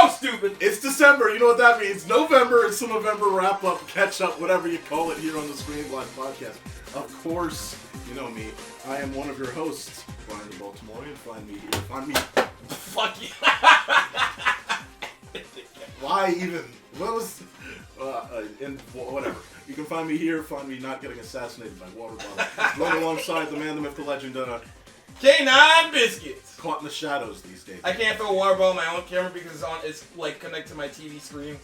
so stupid. It's December. You know what that means. November. It's the November wrap-up, catch-up, whatever you call it here on the ScreenBlast podcast. Of course, you know me. I am one of your hosts, Bryan the Baltimorean. Find me here. Find me... Fuck you. Why even? What was... whatever. You can find me here. Find me not getting assassinated by water bottle. Run alongside the man, the myth, the legend, K9 Biscuits. caught in the shadows these days. I can't throw a water ball on my own camera because it's like connected to my TV screen.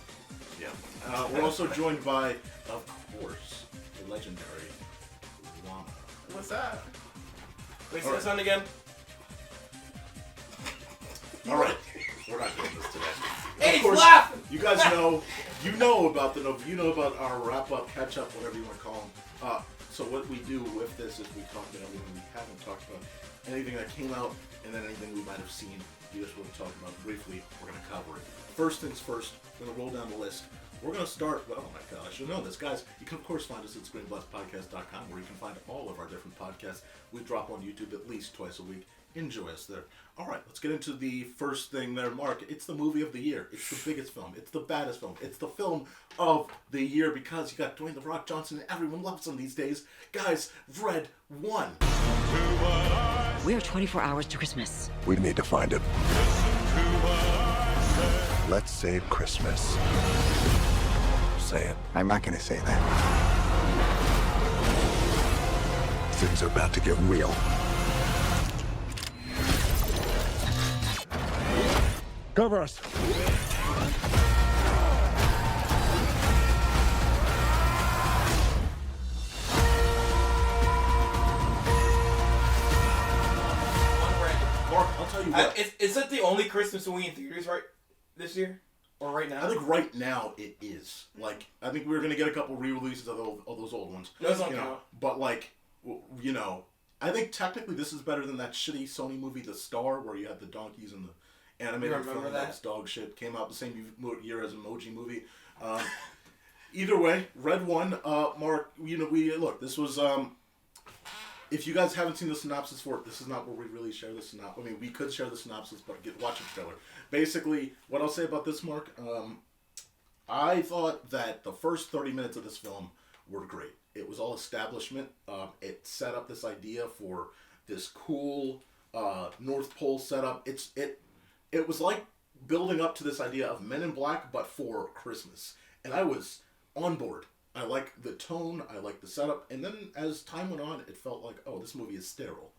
Yeah. We're also joined by, of course, the legendary Llama. What's that? Wait, say All right. something again. All right. We're not doing this today. Hey, Of course, laughing. you guys know, you know about our wrap-up, catch-up, whatever you want to call them. So what we do with this is we talk about everything we haven't talked about, anything that came out, and then anything we might have seen. We just want to talk about briefly. We're going to cover it. First things first, we're going to roll down the list. We're going to start, oh my god, I should know this. Guys, you can of course find us at ScreenBlastPodcast.com where you can find all of our different podcasts. We drop on YouTube at least twice a week. Enjoy us there. Alright, let's get into the first thing there, Mark. It's the movie of the year. It's the biggest film. It's the baddest film. It's the film of the year because you got Dwayne "The Rock" Johnson and everyone loves him these days. Guys, Red 1. We're 24 hours to Christmas. We need to find him. Let's save Christmas. Say it. I'm not going to say that. Things are about to get real. Cover us. Mark, I'll tell you what. Is it the only Christmas movie in theaters right this year? Or right now? I think right now it is. Like, I think we're going to get a couple re-releases of those old ones. Those don't count. But, like, you know, I think technically this is better than that shitty Sony movie, The Star, where you had the donkeys and the animated film. that? That was dog shit. Came out the same year as Emoji Movie. Either way, Red 1, Mark, you know, look, this was, if you guys haven't seen the synopsis for it, this is not where we really share the synopsis. I mean, we could share the synopsis, but watch the trailer. Basically, what I'll say about this, Mark, I thought that the first 30 minutes of this film were great. It was all establishment. It set up this idea for this cool North Pole setup. It was like building up to this idea of Men in Black, but for Christmas. And I was on board. I like the tone, I like the setup, and then as time went on, it felt like, oh, this movie is sterile.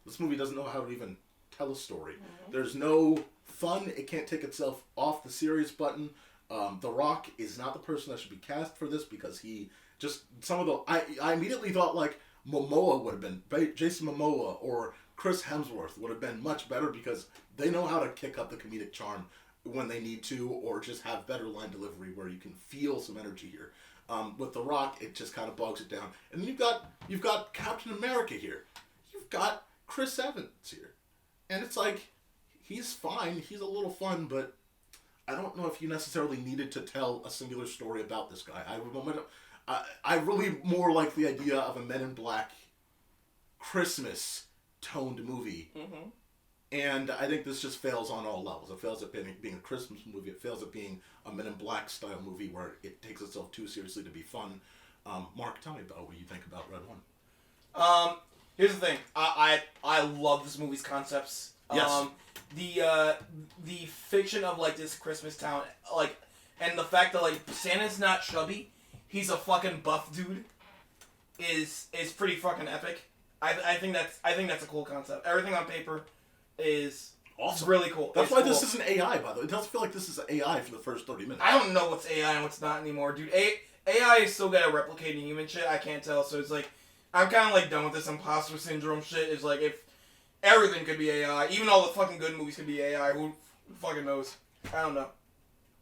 This movie doesn't know how to even tell a story. Mm-hmm. There's no fun, it can't take itself off the serious button. The Rock is not the person that should be cast for this because he just, I immediately thought like Momoa would have been, Jason Momoa or Chris Hemsworth would have been much better because they know how to kick up the comedic charm when they need to, or just have better line delivery where you can feel some energy here. With The Rock, it just kind of bogs it down. And then you've got Captain America here. You've got Chris Evans here. And it's like, he's fine. He's a little fun, but I don't know if you necessarily needed to tell a singular story about this guy. I really more like the idea of a Men in Black Christmas toned movie. Mm-hmm. And I think this just fails on all levels. It fails at being a Christmas movie. It fails at being a Men in Black style movie where it takes itself too seriously to be fun. Mark, tell me about what you think about Red 1. Here's the thing. I love this movie's concepts. Yes. The fiction of like this Christmas town, like, and the fact that like Santa's not chubby, he's a fucking buff dude, is pretty fucking epic. I think that's a cool concept. Everything on paper is awesome. Really cool. That's why this isn't AI, by the way. It doesn't feel like this is AI for the first 30 minutes. I don't know what's AI and what's not anymore, dude. AI is still good at replicating human shit. I can't tell. So it's like, I'm kind of like done with this imposter syndrome shit. It's like, if everything could be AI, even all the fucking good movies could be AI, who fucking knows? I don't know.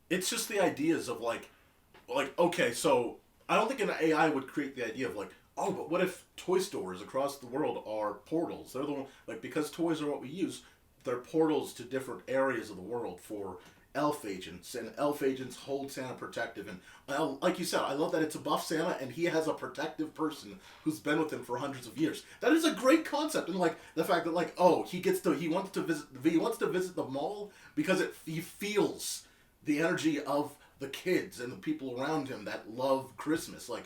It's just the ideas of like, okay, so I don't think an AI would create the idea of like, oh, but what if toy stores across the world are portals? They're the one, like, because toys are what we use, they're portals to different areas of the world for elf agents, and elf agents hold Santa protective. And like you said, I love that it's a buff Santa, and he has a protective person who's been with him for hundreds of years. That is a great concept, and like the fact that like, oh, he wants to visit the mall because he feels the energy of the kids and the people around him that love Christmas. Like,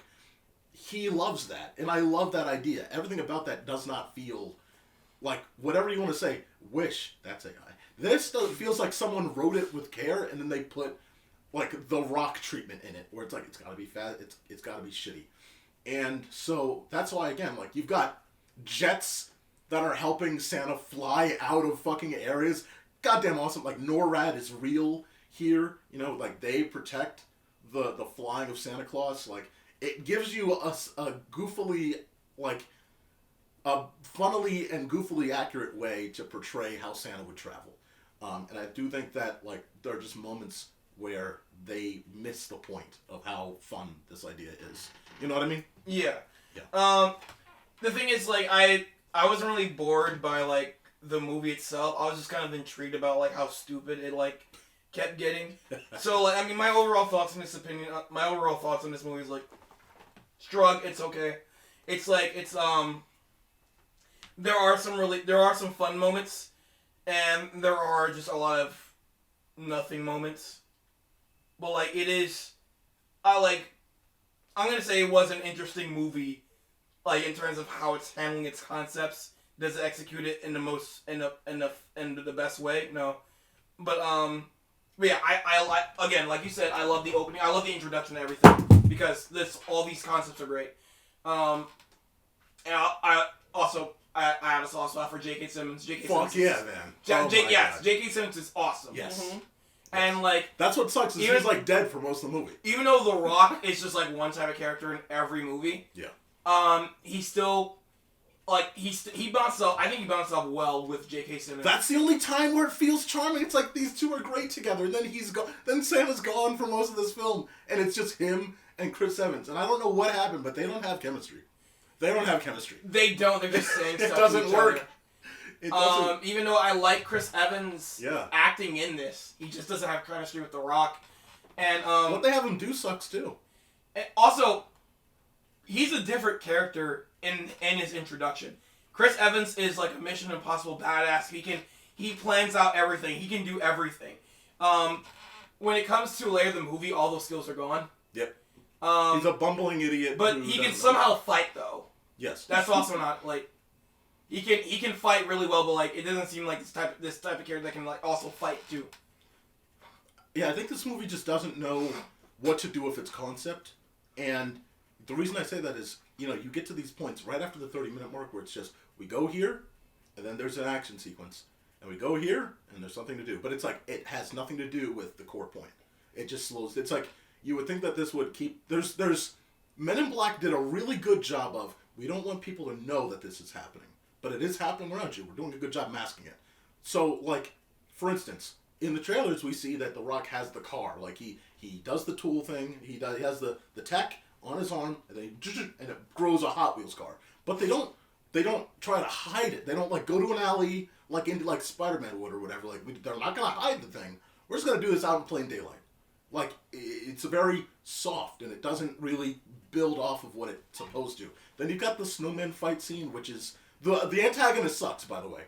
he loves that, and I love that idea. Everything about that does not feel like, whatever you want to say, wish, that's AI. This feels like someone wrote it with care, and then they put, like, the Rock treatment in it, where it's like, it's gotta be fat, it's gotta be shitty. And so, that's why, again, like, you've got jets that are helping Santa fly out of fucking areas. Goddamn awesome. Like, NORAD is real here. You know, like, they protect the flying of Santa Claus. Like, it gives you a goofily, like, a funnily and goofily accurate way to portray how Santa would travel. And I do think that, like, there are just moments where they miss the point of how fun this idea is. You know what I mean? Yeah. Yeah. The thing is, like, I wasn't really bored by, like, the movie itself. I was just kind of intrigued about, like, how stupid it, like, kept getting. So, like, I mean, my overall thoughts on this movie is, like, shrug, it's okay. It's, like, it's, there are some fun moments, and there are just a lot of nothing moments. But, like, I'm gonna say it was an interesting movie, like, in terms of how it's handling its concepts. Does it execute it in the best way? No. But yeah, I again, like you said, I love the opening. I love the introduction to everything, because all these concepts are great. And I have a soft spot for J.K. Simmons. Fuck yeah, man. J.K. Simmons is awesome. Yes. Mm-hmm. And, like... That's what sucks, is he's, like, dead for most of the movie. Even though The Rock is just, like, one type of character in every movie... Yeah. He's still... Like, he bounced off... I think he bounced off well with J.K. Simmons. That's the only time where it feels charming. It's like, these two are great together, and then he's gone... Then Santa's gone for most of this film, and it's just him and Chris Evans. And I don't know what happened, but they don't have chemistry. They don't have chemistry. They don't. They're just saying stuff. It doesn't work. It doesn't. Even though I like Chris Evans' Yeah. acting in this, he just doesn't have chemistry with The Rock. And what they have him do sucks too. And also, he's a different character in his introduction. Chris Evans is like a Mission Impossible badass. He plans out everything. He can do everything. When it comes to later the movie, all those skills are gone. Yep. He's a bumbling idiot. But he can somehow fight though. Yes. That's also not like he can fight really well, but like it doesn't seem like this type of character that can like also fight too. Yeah, I think this movie just doesn't know what to do with its concept, and the reason I say that is, you know, you get to these points right after the 30-minute mark where it's just, we go here, and then there's an action sequence, and we go here, and there's something to do. But it's like, it has nothing to do with the core point. It just slows, it's like, you would think that this would keep, there's, Men in Black did a really good job of, we don't want people to know that this is happening, but it is happening around you. We're doing a good job masking it. So, like, for instance, in the trailers we see that The Rock has the car. Like, he does the tool thing, he has the tech on his arm, and it grows a Hot Wheels car. But they don't try to hide it. They don't, like, go to an alley, like into, like, Spider-Man would or whatever. Like, they're not going to hide the thing. We're just going to do this out in plain daylight. Like, it's very soft, and it doesn't really build off of what it's supposed to. Then you've got the snowman fight scene, which is... The antagonist sucks, by the way.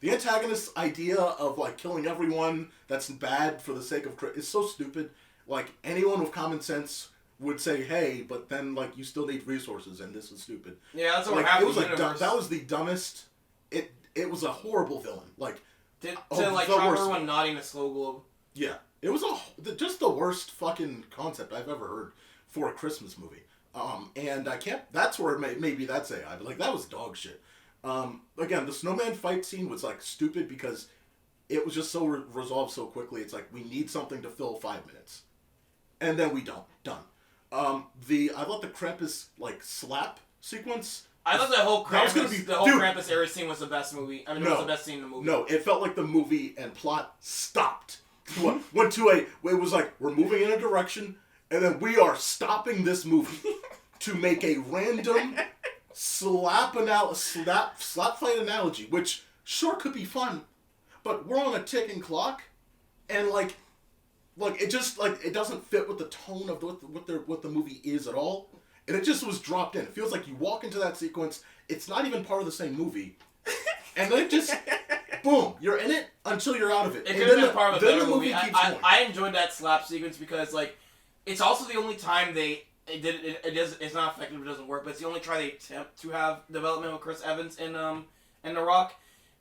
The antagonist's idea of, like, killing everyone that's bad for the sake of... is so stupid. Like, anyone with common sense would say, hey, but then, like, you still need resources, and this is stupid. Yeah, that's what like, happened. It was like that was the dumbest... It was a horrible villain. Like... To drop everyone nodding the slow globe. Yeah. It was just the worst fucking concept I've ever heard for a Christmas movie. And I can't... That's where maybe that's AI, but, like, that was dog shit. Again, the snowman fight scene was, like, stupid because it was just so resolved so quickly. It's like, we need something to fill 5 minutes. And then we don't. Done. I thought the Krampus, like, slap sequence... I thought the whole Krampus era scene was the best movie. I mean, it was the best scene in the movie. No, it felt like the movie and plot stopped. Went to it was like, we're moving in a direction, and then we are stopping this movie to make a random slap fight analogy, which sure could be fun, but we're on a ticking clock, and like it just, like, it doesn't fit with the tone of what the movie is at all, and it just was dropped in. It feels like you walk into that sequence, it's not even part of the same movie, and then boom, you're in it until you're out of it. It And could have then been part of a better movie. keeps going. I enjoyed that slap sequence because like it's also the only time it's not effective, it doesn't work, but it's the only try they attempt to have development with Chris Evans in The Rock.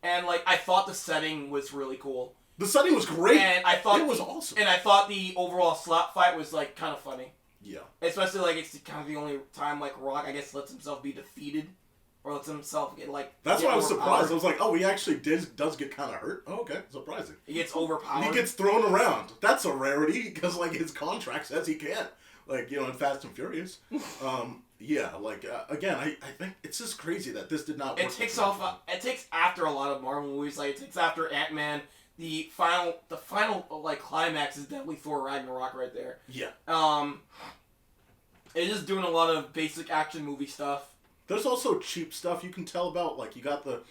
And like I thought the setting was really cool. The setting was great. And I thought it was awesome. And I thought the overall slap fight was like kind of funny. Yeah. Especially like it's kind of the only time like Rock I guess lets himself be defeated. Or lets himself get like. That's get why I was overpowered. surprised. I was like, oh, he actually does get kind of hurt. Oh, okay, surprising. He gets overpowered. He gets thrown around. That's a rarity because like his contract says he can't. Like in Fast and Furious. Yeah. Like again, I think it's just crazy that this did not work. It takes after a lot of Marvel movies. Like it takes after Ant-Man. The final like climax is definitely Thor Ragnarok right there. Yeah. It's just doing a lot of basic action movie stuff. There's also cheap stuff you can tell about. Like, you got the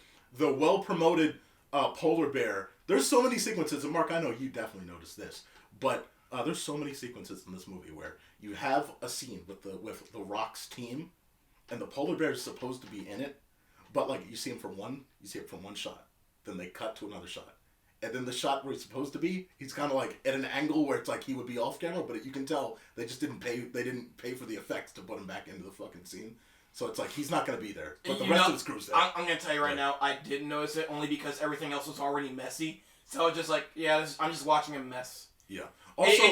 well-promoted polar bear. There's so many sequences, and Mark, I know you definitely noticed this, but there's so many sequences in this movie where you have a scene with the Rock's team, and the polar bear is supposed to be in it, but like you see it from one shot, then they cut to another shot, and then the shot where he's supposed to be, he's kind of like at an angle where it's like he would be off camera, but you can tell they just didn't pay for the effects to put him back into the fucking scene. So it's like he's not going to be there, but the rest of his crew's there. I'm going to tell you right now, I didn't notice it only because everything else was already messy. So it's just like, I'm just watching a mess. Yeah. Also,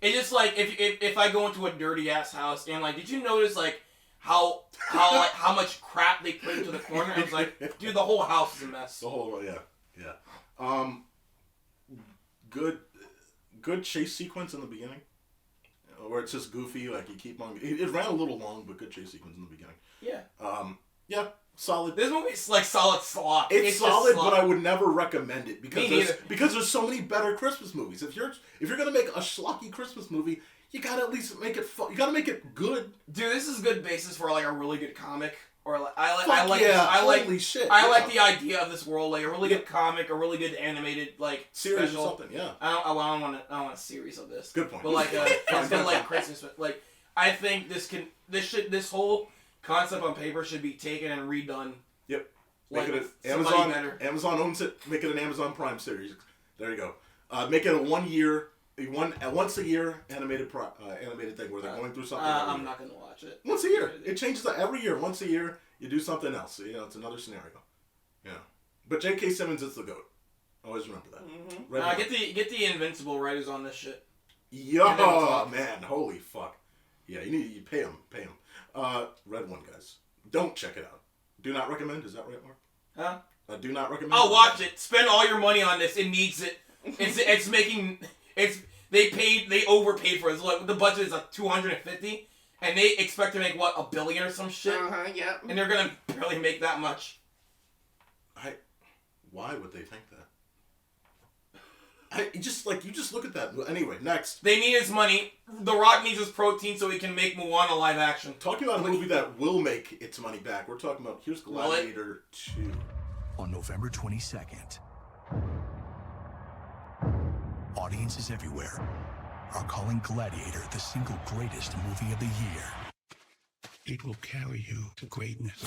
it's just like if I go into a dirty ass house and like, did you notice like how much crap they put into the corner? I was like, dude, the whole house is a mess. The whole yeah. Good chase sequence in the beginning, where it's just goofy. Like you keep on. It ran a little long, but good chase sequence in the beginning. Yeah. Yeah, solid. This movie's like solid slop. It's solid, but I would never recommend it because there's so many better Christmas movies. If you're gonna make a schlocky Christmas movie, you gotta at least make it fun. You gotta make it good. Dude, this is good basis for like a really good comic. Or like I like the idea of this world, like a really good comic, a really good animated like series special. or something. Yeah. I don't want a series of this. Good point. But like it's been like Christmas. Like I think this whole concept on paper should be taken and redone. Yep. Like make it Amazon owns it. Make it an Amazon Prime series. There you go. Make it a once a year animated thing where they're going through something. I'm not gonna watch it. Once a year. It changes every year. Once a year, you do something else. It's another scenario. Yeah. But J.K. Simmons is the GOAT. Always remember that. Mm-hmm. Get the Invincible writers on this shit. Yo, man, holy fuck. Yeah, you pay them. Red One, guys. Don't check it out. Do not recommend. Is that right, Mark? Huh? Do not recommend. Oh, watch it. Spend all your money on this. It needs it. They overpaid for it. Look, the budget is like $250, and they expect to make $1 billion or some shit. Yeah. And they're gonna barely make that much. Why would they think that? You just look at that. Anyway, next. They need his money. The Rock needs his protein so he can make Moana live action. Talking about a movie that will make its money back. We're talking about here's Gladiator II. On November 22nd. Audiences everywhere are calling Gladiator the single greatest movie of the year. It will carry you to greatness.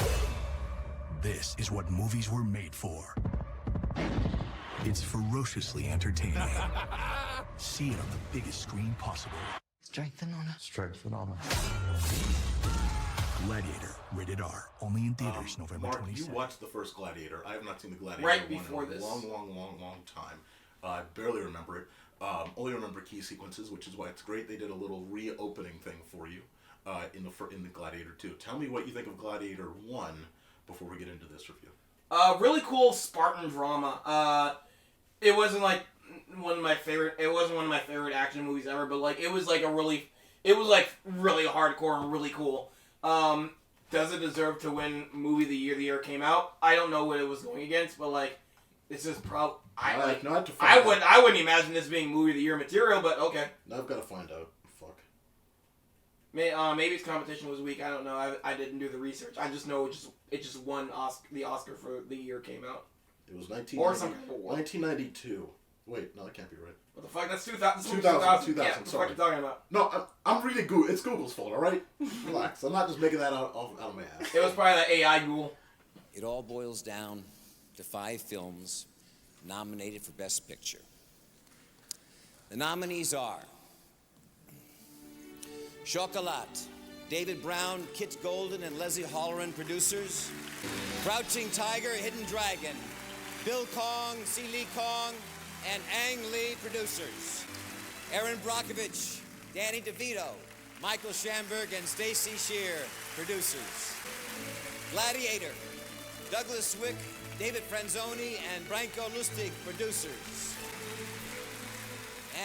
This is what movies were made for. It's ferociously entertaining. See it on the biggest screen possible. Strength and honor. Strength and honor. Gladiator, rated R, only in theaters November 22nd. Mark, you watched the first Gladiator. I have not seen the Gladiator right one before in a this. long time. I barely remember it. Only remember key sequences, which is why it's great they did a little reopening thing for you in the Gladiator 2. Tell me what you think of Gladiator 1 before we get into this review. Really cool Spartan drama. It wasn't like one of my favorite. It wasn't one of my favorite action movies ever, but like it was like really hardcore and really cool. Does it deserve to win movie of the year it came out? I don't know what it was going against, but like this is probably. I wouldn't imagine this being movie of the year material, but okay. Now I've got to find out. Fuck. Maybe its competition was weak. I don't know. I didn't do the research. I just know it just won the Oscar for the year it came out. It was 1992. Wait, no, that can't be right. What the fuck? That's 2000. 2000. Yeah, what the fuck are you talking about? No, I'm reading Google. It's Google's fault, all right? Relax. I'm not just making that out of my ass. It was probably that AI Google. It all boils down to 5 films nominated for Best Picture. The nominees are Chocolat, David Brown, Kit Golden, and Leslie Holleran, producers. Crouching Tiger, Hidden Dragon, Bill Kong, C. Lee Kong, and Ang Lee, producers. Aaron Brockovich, Danny DeVito, Michael Schamberg, and Stacy Shear, producers. Gladiator, Douglas Wick, David Franzoni, and Branko Lustig, producers.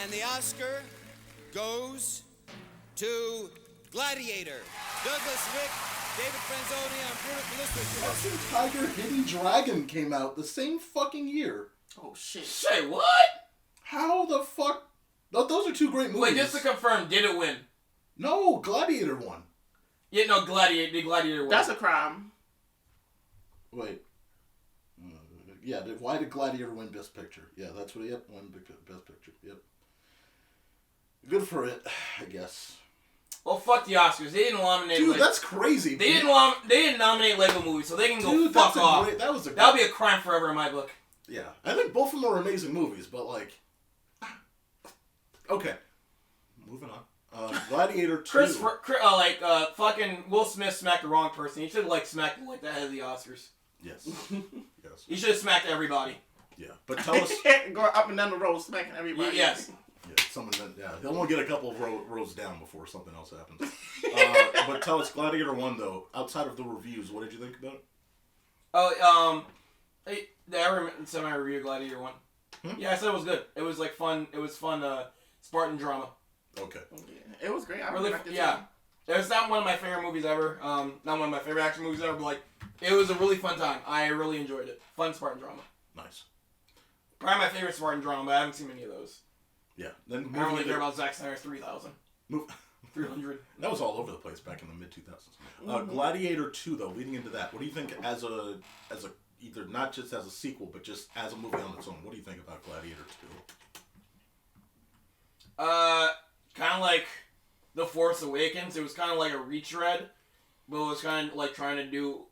And the Oscar goes to Gladiator, Douglas Wick, David Franzoni, and Branko Lustig. Crouching Tiger, Hidden Dragon came out the same fucking year. Oh, shit. Say what? How the fuck? Those are two great movies. Wait, just to confirm, did it win? No, Gladiator won. Yeah, no, Gladiator won. That's a crime. Wait. Yeah, why did Gladiator win Best Picture? Yeah, that's what, yep, won Best Picture, yep. Good for it, I guess. Well, fuck the Oscars. They didn't nominate. Dude, that's crazy. They didn't nominate Lego Movie, so they can go fuck off. That would be a crime forever in my book. Yeah, I think both of them are amazing movies, but like, okay, moving on. Gladiator 2. Fucking Will Smith smacked the wrong person. He should have smacked like the head of the Oscars. Yes. Yes. He should have smacked everybody. Yeah, but tell us. Go up and down the road smacking everybody. Yes. Yeah, he'll only get a couple of rows down before something else happens. But tell us, Gladiator 1 though, outside of the reviews, what did you think about it? Oh, did I ever semi-review Gladiator 1? Yeah, I said it was good. It was fun. It was fun, Spartan drama. Okay. Yeah, it was great. I really liked it yeah. too. It was not one of my favorite movies ever. Not one of my favorite action movies ever, but it was a really fun time. I really enjoyed it. Fun Spartan drama. Nice. Probably my favorite Spartan drama, but I haven't seen many of those. Yeah. Then I don't really care about Zack Snyder's 3000. 300. That was all over the place back in the mid-2000s. Gladiator 2, though, leading into that, what do you think as a either not just as a sequel, but just as a movie on its own? What do you think about Gladiator 2? Kind of like The Force Awakens. It was kind of like a retread, but it was kind of trying to do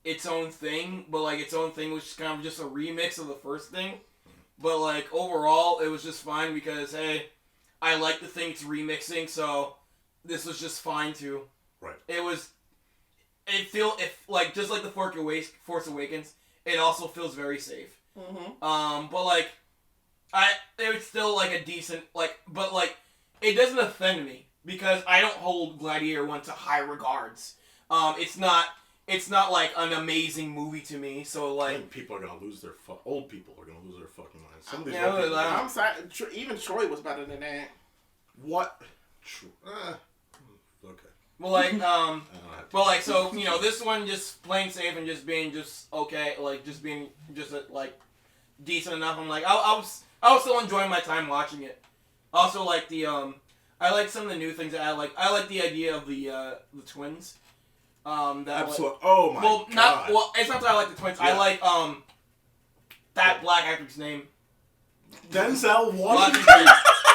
its own thing, but its own thing was just kind of just a remix of the first thing. But overall, it was just fine because hey, I like the thing it's remixing, so this was just fine too. Right. Just like the Force Awakens, it also feels very safe. Mm-hmm. But it's still a decent but it doesn't offend me because I don't hold Gladiator 1 to high regards. It's not an amazing movie to me. So I think people are gonna lose their old people are gonna lose their fucking minds. Some of these I'm sorry. Even Troy was better than that. What? Okay. Well, so this one just playing safe and just being okay, being decent enough. I'm I was still enjoying my time watching it. Also, I like some of the new things that I like. I like the idea of the twins. Absolutely. Oh my god. It's not that I like the twins. Yeah. I like that black actor's name. Denzel Washington.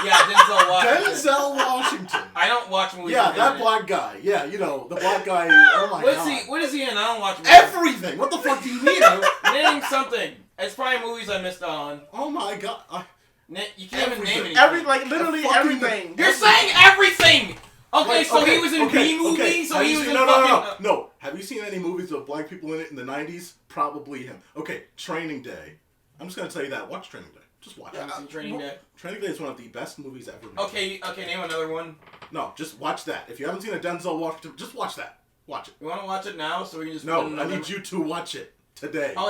Yeah, Denzel Washington. Denzel Washington. I don't watch movies. Yeah, that black guy. Yeah, the black guy. Oh my god. What is he in? I don't watch movies. Everything. What the fuck do you mean? Name something. It's probably movies I missed out on. Oh my god. You can't even name anything. Literally everything. You're saying everything. Okay, he was in B-movie, he was in No. Have you seen any movies with black people in it in the 90s? Probably him. Okay, Training Day. I'm just going to tell you that. Watch Training Day. Just watch it. Training Day. Training Day is one of the best movies ever made. Okay, name another one. No, just watch that. If you haven't seen a Denzel Washington, just watch that. Watch it. You want to watch it now so we can just No, I need you to watch it today. Oh,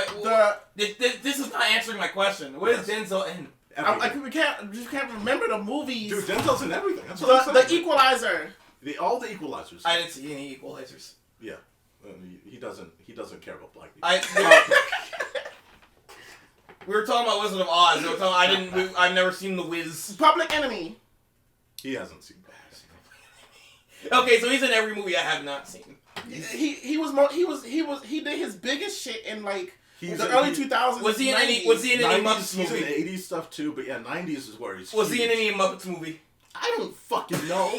wait, this is not answering my question. What is Denzel in? We can't remember the movies. Dude, Denzel's in everything. That's what I'm saying. The Equalizer. All the Equalizers. I didn't see any Equalizers. Yeah, he doesn't care about black people. We were talking about Wizard of Oz. I've never seen The Wiz. Public Enemy. He hasn't seen that. Okay, so he's in every movie I have not seen. He did his biggest shit in the early 2000s. Was he in any Muppets movie? He's in 80s stuff too, but yeah, 90s is where he's. Was he in any Muppets movie? I don't fucking know.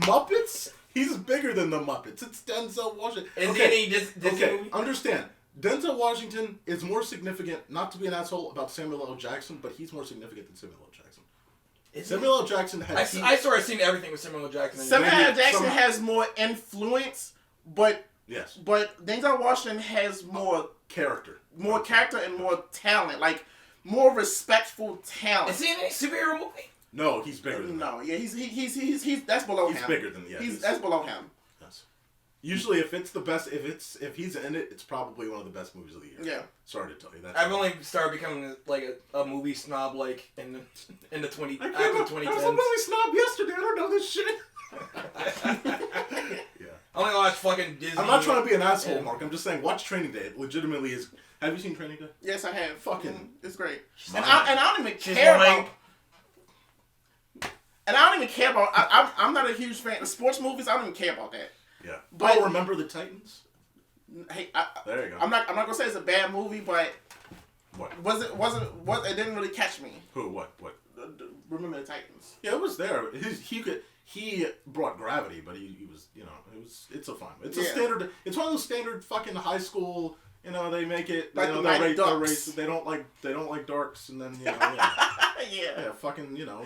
Muppets? He's bigger than the Muppets. It's Denzel Washington. Is he in any Disney movie? Understand. Denzel Washington is more significant, not to be an asshole about Samuel L. Jackson, but he's more significant than Samuel L. Jackson. Samuel L. Jackson has... I sort of seen everything with Samuel L. Jackson. Samuel L. Jackson has more influence, but Denzel Washington has more character, and more talent, like more respectful talent. Is he in any superhero movie? No, he's bigger than that. He's that's below him. He's bigger than that's below him. Yes. Usually, if it's the best, if he's in it, it's probably one of the best movies of the year. Yeah. Sorry to tell you that. I've only started becoming like a movie snob like in the 2010s. I was a movie snob yesterday. I don't know this shit. Yeah. I only watch fucking Disney. I'm not trying to be an asshole, Mark. I'm just saying, watch Training Day. It legitimately is. Have you seen Training Day? Yes, I have. Fucking, it's great. And I don't even care about. And I don't even care about. I'm not a huge fan of sports movies. I don't even care about that. Yeah. But Remember the Titans? Hey, there you go. I'm not gonna say it's a bad movie, but what it didn't really catch me. Who? What? Remember the Titans? Yeah, it was there. He brought gravity, but he was, it's a fun. It's a standard. It's one of those standard fucking high school. They make it. Like they're they don't like darks, and then yeah, fucking yeah.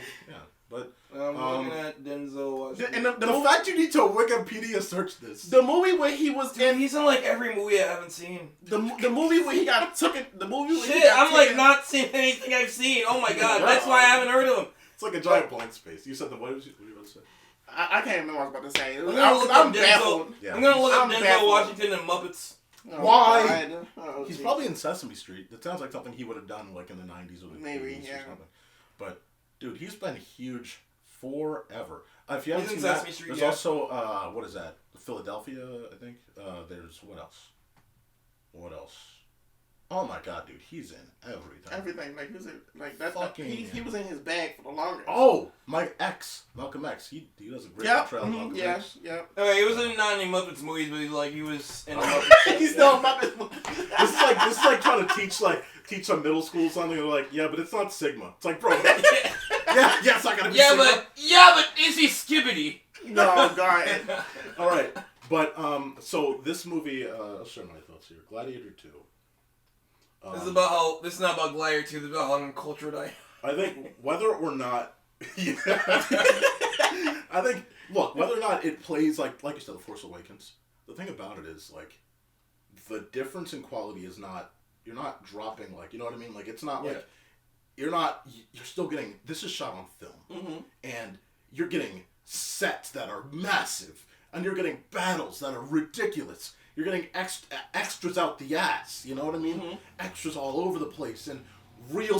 But I'm looking at Denzel Washington. And the fact you need to Wikipedia search this. The movie where he was in. He's in like every movie I haven't seen. The movie where he got taken. The movie where Shit, I'm like not seeing anything I've seen. Oh my god, that's why I haven't heard of him. It's like a giant blank space. You said what were you about to say? I can't remember what I was about to say. I'm baffled. Yeah. I'm gonna look up Denzel Washington and Muppets. Why? Oh, he's probably in Sesame Street. That sounds like something he would have done like in the 90s or the 80s or something. But dude, he's been huge forever. If you haven't seen that, there's also what is that? Philadelphia, I think. There's what else? Oh my god, dude, he's in everything. Everything, like he was in his bag for the longest. Oh, my ex, Malcolm X. He does a great portrayal of Malcolm X. Yeah. Okay, he wasn't in not any Muppets movies, but he was in a Muppets. He's still in Muppets movies. This is like trying to teach some middle school something. They're like, yeah, but it's not Sigma. It's like, bro. Yes, I gotta be Sigma. But is he Skibbity? No, God. All right, but so this movie, I'll share my thoughts here. Gladiator II. This is not about Gladiator 2. This is about how uncultured I am. I think whether or not, whether or not it plays like you said, The Force Awakens. The thing about it is like, the difference in quality is not. You're not dropping like, you know what I mean. Like it's not like you're still getting. This is shot on film, and you're getting sets that are massive, and you're getting battles that are ridiculous. You're getting extras out the ass, you know what I mean? Extras all over the place, and real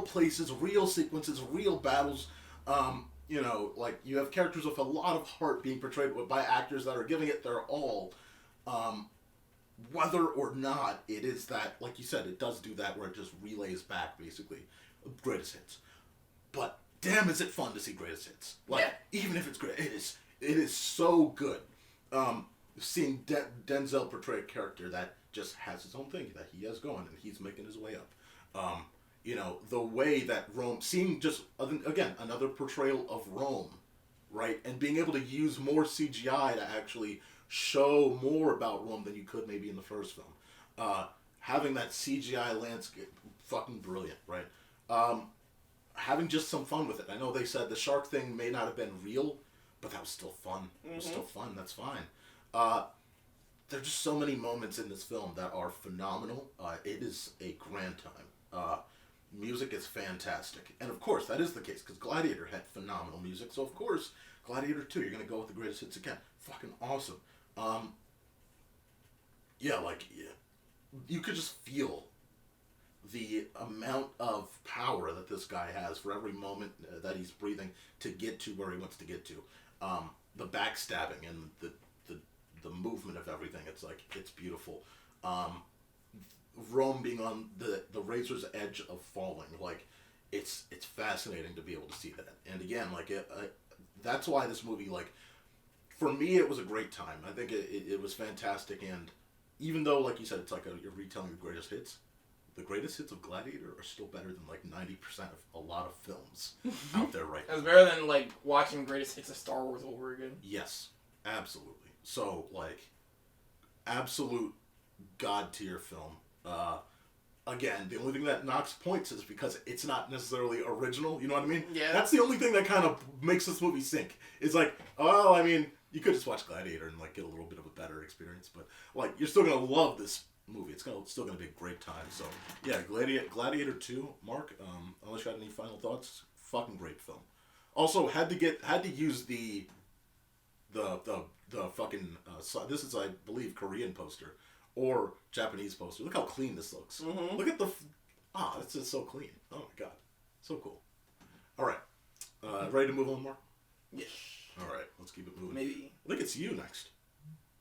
places, real sequences, real battles. Like you have characters with a lot of heart being portrayed by actors that are giving it their all. Whether or not it is that, like you said, it does do that where it just relays back basically greatest hits. But damn, is it fun to see greatest hits? Like even if it's great, it is so good. Seeing Denzel portray a character that just has his own thing that he has going and he's making his way up. The way that Rome, seeing just again another portrayal of Rome, right, and being able to use more CGI to actually show more about Rome than you could maybe in the first film. Having that CGI landscape, fucking brilliant, right? Having just some fun with it. I know they said the shark thing may not have been real, but that was still fun. It was still fun. That's fine. There's just so many moments in this film that are phenomenal. It is a grand time. Music is fantastic. And of course, that is the case, because Gladiator had phenomenal music. So of course, Gladiator 2, you're going to go with the greatest hits again. Fucking awesome. You could just feel the amount of power that this guy has for every moment that he's breathing to get to where he wants to get to. The backstabbing and the movement of everything, it's beautiful. Rome being on the razor's edge of falling, it's fascinating to be able to see that. And again, that's why this movie, for me, it was a great time. I think it was fantastic, and even though, like you said, it's you're retelling the greatest hits of Gladiator are still better than 90% of a lot of films out there right now. It's better than watching greatest hits of Star Wars over again. Yes, absolutely. So absolute god tier film. Again, the only thing that knocks points is because it's not necessarily original. You know what I mean? Yeah. That's the only thing that kind of makes this movie sink. It's like, oh, I mean, you could just watch Gladiator and like get a little bit of a better experience, but like you're still gonna love this movie. It's still gonna be a great time. So yeah, Gladiator II. Mark, unless you had any final thoughts, fucking great film. Also had to use the fucking this is, I believe, Korean poster or Japanese poster. Look how clean this looks. Mm-hmm. Look at it's just so clean. Oh my god, so cool. All right, ready to move on, Mark? Yes. All right, let's keep it moving. Maybe. I think it's you next.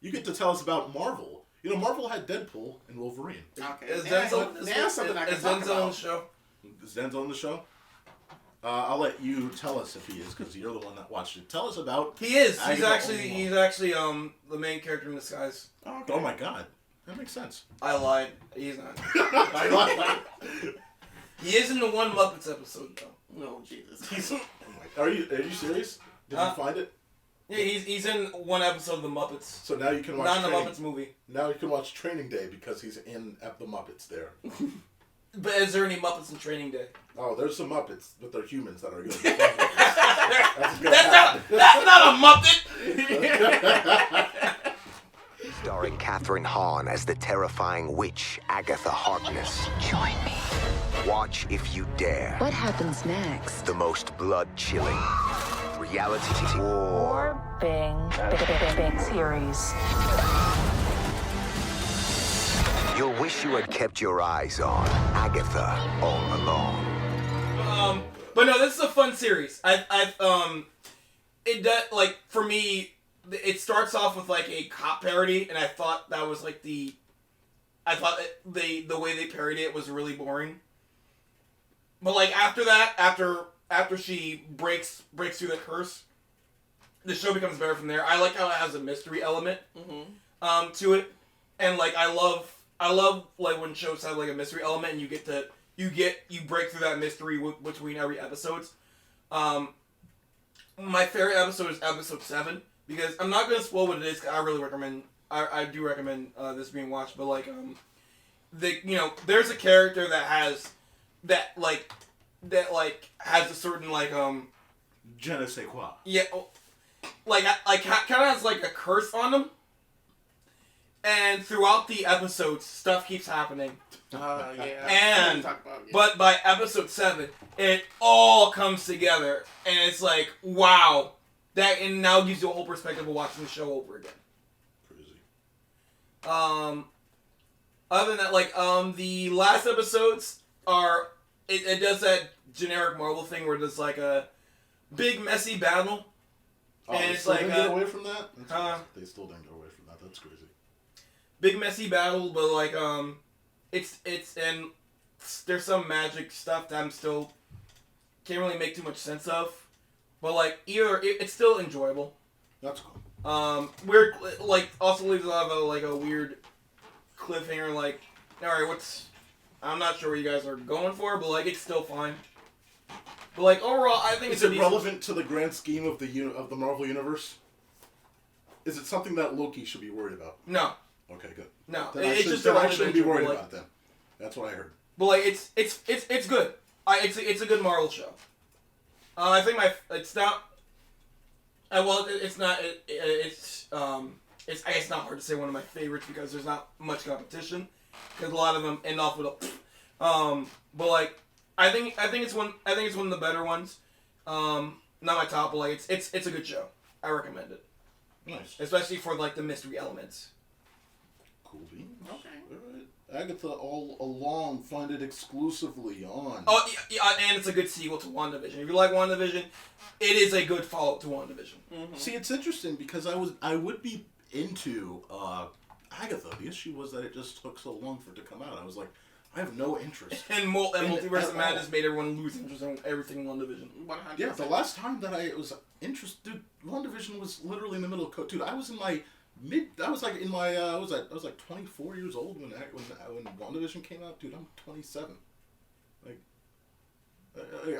You get to tell us about Marvel. You know, Marvel had Deadpool and Wolverine. Okay. Is Denzel on the show? Is Denzel on the show? I'll let you tell us if he is, because you're the one that watched it. Tell us about. He is. Agatha He's actually the main character in disguise. Oh, okay. Oh my god, that makes sense. I lied. He's not. I lied. He is in the one Muppets episode though. No, Jesus. Are you serious? Did you find it? Yeah, he's in one episode of the Muppets. So now you can watch. Not in the Muppets movie. Now you can watch Training Day because he's in the Muppets there. But is there any Muppets in Training Day? Oh, there's some Muppets, but they're humans that are good. That's not a Muppet! Starring Catherine Hahn as the terrifying witch Agatha Harkness. Join me. Watch if you dare. What happens next? The most blood-chilling reality war. Big series. You'll wish you had kept your eyes on Agatha All Along. But no, this is a fun series. It does, like, for me, it starts off with like a cop parody, and I thought that was like the way they parodied it was really boring. But like after that, after she breaks through the curse, the show becomes better from there. I like how it has a mystery element to it, and like I love like when shows have like a mystery element, and you break through that mystery between every episodes. My favorite episode is episode 7 because I'm not gonna spoil what it is. 'Cause I do recommend this being watched. But like there's a character that has a certain like je ne sais quoi. Yeah, like kind of has like a curse on him, and throughout the episodes, stuff keeps happening. Yeah. But by episode 7, it all comes together, and it's like, wow, and now gives you a whole perspective of watching the show over again. Crazy. Other than that, like the last episodes are it does that generic Marvel thing where there's like a big messy battle, and it's like didn't get away from that. They still didn't get away from that. That's crazy. Big messy battle, but like it's and there's some magic stuff that I'm still can't really make too much sense of, but like it's still enjoyable. That's cool. Weird, like also leaves a lot of a weird cliffhanger. Like, all right, I'm not sure what you guys are going for, but like it's still fine. But like overall, I think is it relevant to the grand scheme of the Marvel universe? Is it something that Loki should be worried about? No. Okay, good. No, I shouldn't be worried about them. That's what I heard. But like it's good. It's a good Marvel show. I think it's not. It's not. It's I guess not hard to say one of my favorites because there's not much competition. Because a lot of them end off with a. But like I think it's one of the better ones. Not my top, but like it's a good show. I recommend it. Nice. Especially for like the mystery elements. Cool beans. Okay. All right. Agatha All Along, find it exclusively on. Oh, yeah, and it's a good sequel to WandaVision. If you like WandaVision, it is a good follow-up to WandaVision. Mm-hmm. See, it's interesting because I would be into Agatha. The issue was that it just took so long for it to come out. I was like, I have no interest. And Multiverse of Madness made everyone lose interest in everything in WandaVision. 100%. Yeah, the last time that I was interested, WandaVision was literally in the middle of dude. I was in my I was like 24 years old when WandaVision came out. Dude, I'm 27. Like,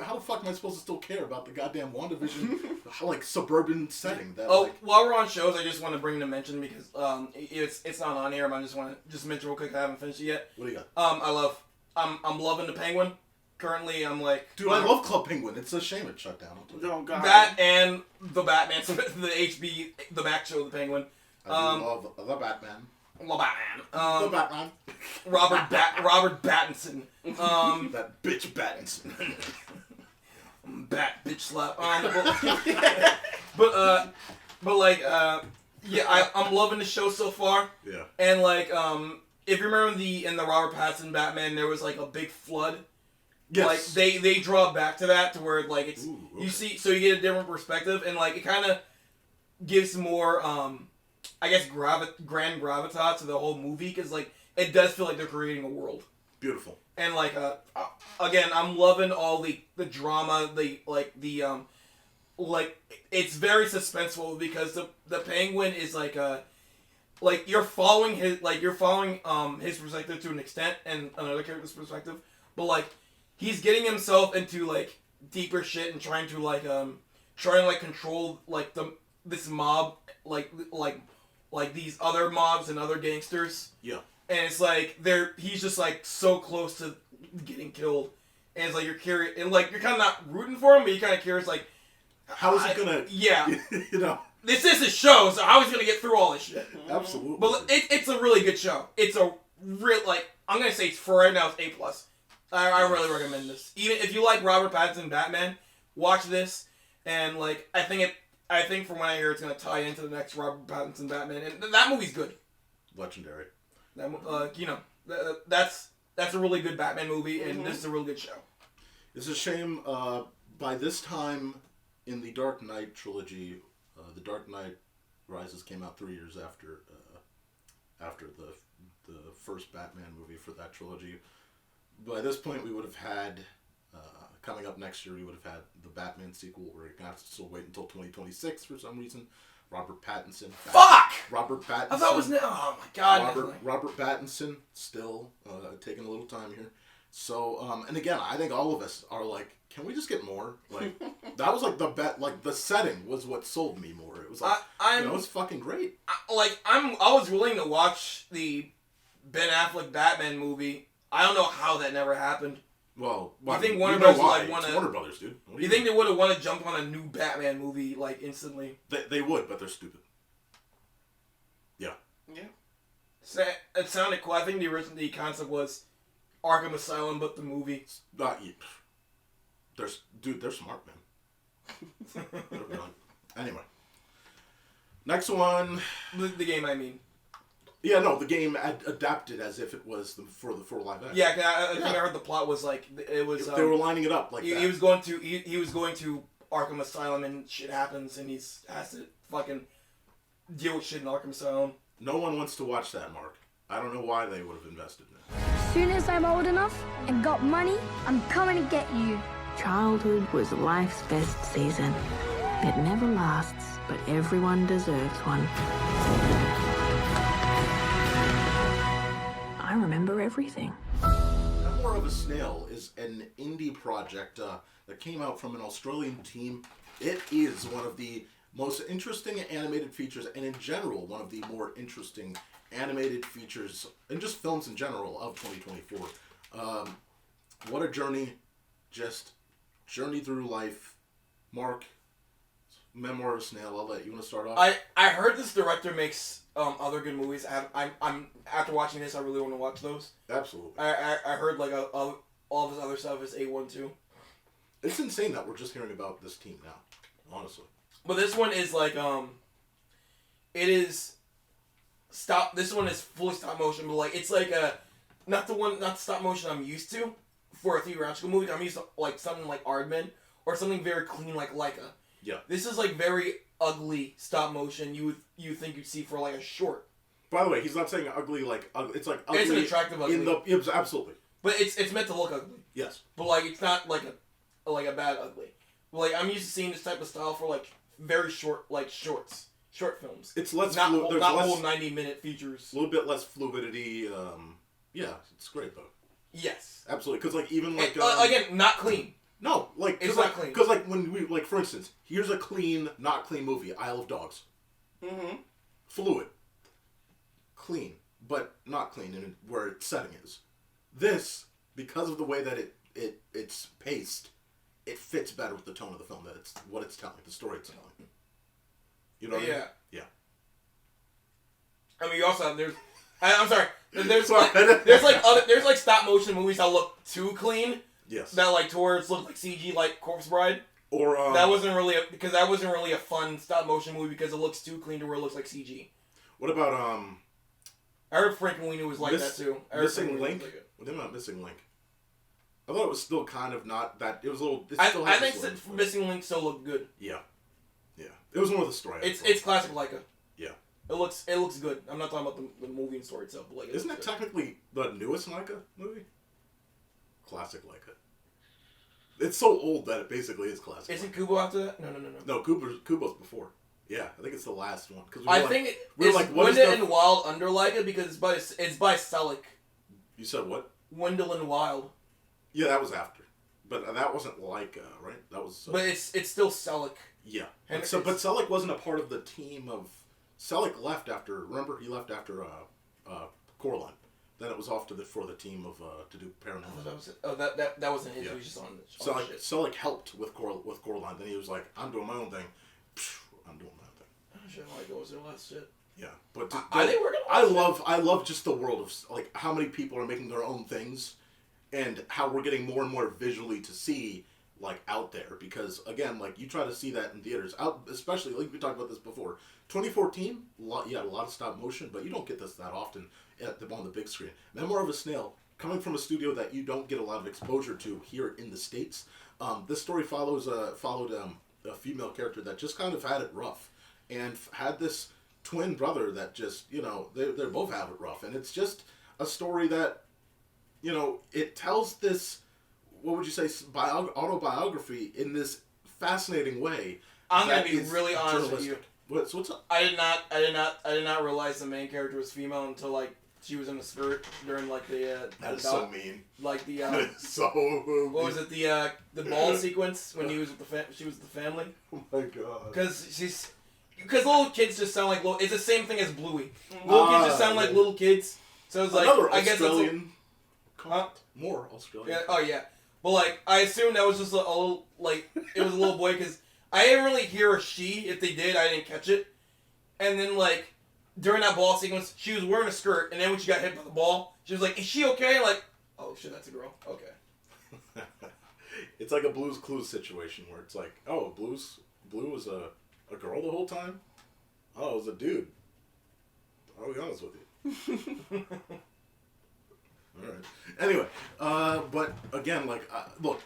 How the fuck am I supposed to still care about the goddamn WandaVision, like, suburban setting? That, While we're on shows, I just want to bring to mention, because it's not on here, but I just want to just mention real quick, I haven't finished it yet. What do you got? I'm loving The Penguin. Currently, I'm like... Dude, I love Club Penguin. It's a shame it shut down. Oh, God. That and the Batman, the back show, The Penguin. I love the Batman. The Batman. The Batman. Robert Pattinson. That bitch Pattinson. Bat bitch slap. But like, yeah, I'm loving the show so far. Yeah. And like, if you remember in the Robert Pattinson Batman, there was like a big flood. Yes. Like they draw back to that, to where like it's you see, so you get a different perspective, and like it kind of gives more I guess grand gravitas to the whole movie, because like it does feel like they're creating a world. Beautiful. And like again, I'm loving all the drama, it's very suspenseful, because the Penguin is like you're following his perspective to an extent, and another character's perspective, but like he's getting himself into like deeper shit and trying to control like this mob, like these other mobs and other gangsters. Yeah. And it's like he's just like so close to getting killed, and it's like you're curious, and like you're kind of not rooting for him, but you're kind of curious, like how is he gonna? Yeah. You know. This is his show, so how is he gonna get through all this shit? Absolutely. But it's a really good show. It's a real, like, I'm gonna say for right now it's A+. I really recommend this. Even if you like Robert Pattinson Batman, watch this, and like I think from what I hear it's gonna tie into the next Robert Pattinson Batman, and that movie's good. Legendary. That's a really good Batman movie, and this is a really good show. It's a shame. By this time in the Dark Knight trilogy, The Dark Knight Rises came out 3 years after the first Batman movie for that trilogy. By this point, we would have had, coming up next year, we would have had the Batman sequel. We're going to have to still wait until 2026 for some reason. Robert Pattinson. Fuck! Robert Pattinson. I thought it was... Oh my god. Robert Pattinson, still taking a little time here. So, and again, I think all of us are like, can we just get more? Like, that was like the setting was what sold me more. It was like, it's fucking great. I was willing to watch the Ben Affleck Batman movie. I don't know how that never happened. Well, I think Warner Brothers Warner Brothers, dude. You think they would have wanted to jump on a new Batman movie like instantly? They would, but they're stupid. Yeah. Yeah. It sounded cool. I think the concept was Arkham Asylum, but the movie. They're smart, man. They're brilliant. Anyway. Next one. The game, I mean. Yeah, no, the game adapted as if it was for live action. Yeah, I think I heard the plot was like it was. They were lining it up like that. He was going to Arkham Asylum, and shit happens, and he has to fucking deal with shit in Arkham Asylum. No one wants to watch that, Mark. I don't know why they would have invested in it. As soon as I'm old enough and got money, I'm coming to get you. Childhood was life's best season. It never lasts, but everyone deserves one. I remember everything. Memoir of a Snail is an indie project that came out from an Australian team. It is one of the most interesting animated features, and in general, one of the more interesting animated features, and just films in general, of 2024. What a journey. Just journey through life. Mark, Memoir of a Snail, I'll let you want to start off. I heard this director makes other good movies. I'm after watching this, I really want to watch those. Absolutely. I heard like all of his other stuff is A1 too. It's insane that we're just hearing about this team now, honestly. But this one is like it is this one is fully stop motion, but like it's like not the stop motion I'm used to for a theatrical movie. I'm used to like something like Aardman or something very clean like Leica. Yeah. This is like very ugly stop motion you think you'd see for like a short. By the way, he's not saying ugly like it's like ugly. It's an attractive ugly. Absolutely. But it's meant to look ugly. Yes. But like it's not like a bad ugly. But, like I'm used to seeing this type of style for like very short short films. It's less not whole 90-minute features. A little bit less fluidity. Yeah, it's great though. Yes. Absolutely, because like even like again, not clean. No, like it's not clean. Because like when we like, for instance, here's a clean, not clean movie, Isle of Dogs. Mm-hmm. Fluid, clean, but not clean in where its setting is. This, because of the way that it's paced, it fits better with the tone of the film. That it's what it's telling, the story it's telling. You know what I mean? Yeah. I mean, you also have I'm sorry. There's like stop motion movies that look too clean. Yes. That like towards look like CG, like Corpse Bride. Or that wasn't really a fun stop motion movie because it looks too clean to where it looks like CG. What about I heard Frankenweenie was like that too. Missing Link. What about Missing Link? I thought it was still kind of not that. It was a little. I think Missing Link still looked good. Yeah. It was more of the story. It's classic Leica. Yeah. It looks good. I'm not talking about the movie and story itself, but like. Isn't it technically the newest Leica movie? Classic Leica. It's so old that it basically is classic. Isn't Kubo after that? No. No, Kubo's before. Yeah, I think it's the last one. I think it's Wendell and Wild under Leica because it's by Selick. You said what? Wendell and Wild. Yeah, that was after, but that wasn't Leica, right? That was. But it's still Selick. Yeah, but Selick wasn't a part of the team of. Selick left after. Remember, he left after Coraline. Then it was off for the team of to do Paranormal. That wasn't his. Yeah. He was just on the. Selick helped with Coraline. Then he was like, "I'm doing my own thing." I'm doing my own thing. Oh shit! Like what was their last shit? Yeah, but I love just the world of like how many people are making their own things, and how we're getting more and more visually to see like out there because again like you try to see that in theaters out especially like we talked about this before 2014 a lot of stop motion but you don't get this that often on the big screen. Memoir of a Snail coming from a studio that you don't get a lot of exposure to here in the States. This story followed a female character that just kind of had it rough and had this twin brother that just they both have it rough and it's just a story that it tells this what would you say autobiography in this fascinating way. I'm gonna be really honest with you. What's up? I did not realize the main character was female until like she was in a skirt during like the. That's so mean. Like the. so. What was it the ball sequence when he was with she was with the family? Oh my god. Because little kids just sound like it's the same thing as Bluey. Little kids just sound like little kids. So it's like another I guess Australian. More Australian. Yeah. Oh yeah. But like I assumed that was just a little like it was a little boy because I didn't really hear a she. If they did, I didn't catch it. And then like during that ball sequence, she was wearing a skirt, and then when she got hit by the ball, she was like, "Is she okay?" Like, oh shit, that's a girl. Okay. It's like a Blue's Clues situation where it's like, oh, Blue was a girl the whole time. Oh, it was a dude. I'll be honest with you. All right. Anyway, but again, like, look,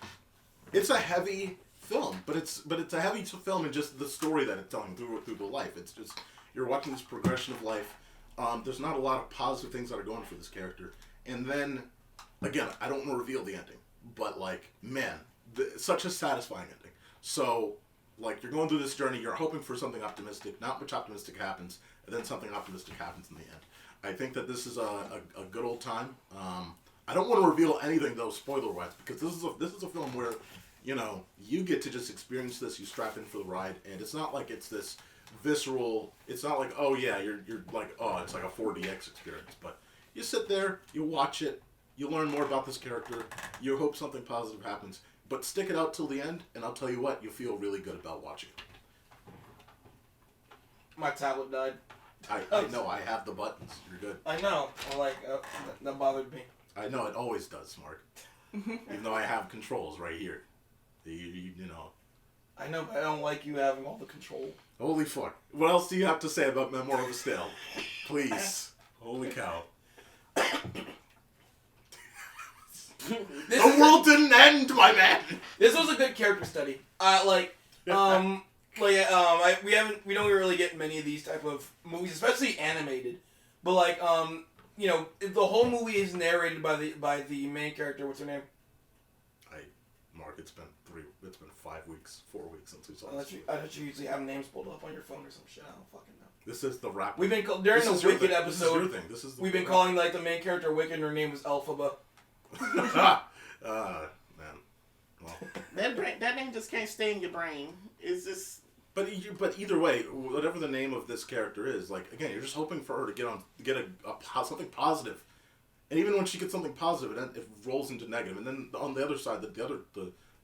it's a heavy film, but it's a heavy film in just the story that it's telling through the life. It's just you're watching this progression of life. There's not a lot of positive things that are going for this character, and then again, I don't want to reveal the ending, but like, man, such a satisfying ending. So, like, you're going through this journey, you're hoping for something optimistic. Not much optimistic happens, and then something optimistic happens in the end. I think that this is a good old time. I don't want to reveal anything though, spoiler-wise, because this is a film where, you get to just experience this. You strap in for the ride, and it's not like it's this visceral. It's not like, oh yeah, you're like, oh, it's like a 4DX experience. But you sit there, you watch it, you learn more about this character, you hope something positive happens, but stick it out till the end, and I'll tell you what, you feel really good about watching it. My tablet died. I know, I have the buttons. You're good. I know. That bothered me. I know, it always does, Mark. Even though I have controls right here. You know. I know, but I don't like you having all the control. Holy fuck. What else do you have to say about Memoir of a Snail? Please. Holy cow. The world didn't end, my man! This was a good character study. We don't really get many of these type of movies, especially animated. But the whole movie is narrated by the main character. What's her name? Mark, it's been 5 weeks, 4 weeks since we saw this. I thought you usually have names pulled up on your phone or some shit. I don't fucking know. This is the wrap. We've been during the Wicked episode. This is we've been calling the main character Wicked, and her name was Elphaba. Man. Well. That just can't stay in your brain. It's just. But either way, whatever the name of this character is, like again, you're just hoping for her to get something positive, and even when she gets something positive, it rolls into negative. And then on the other side,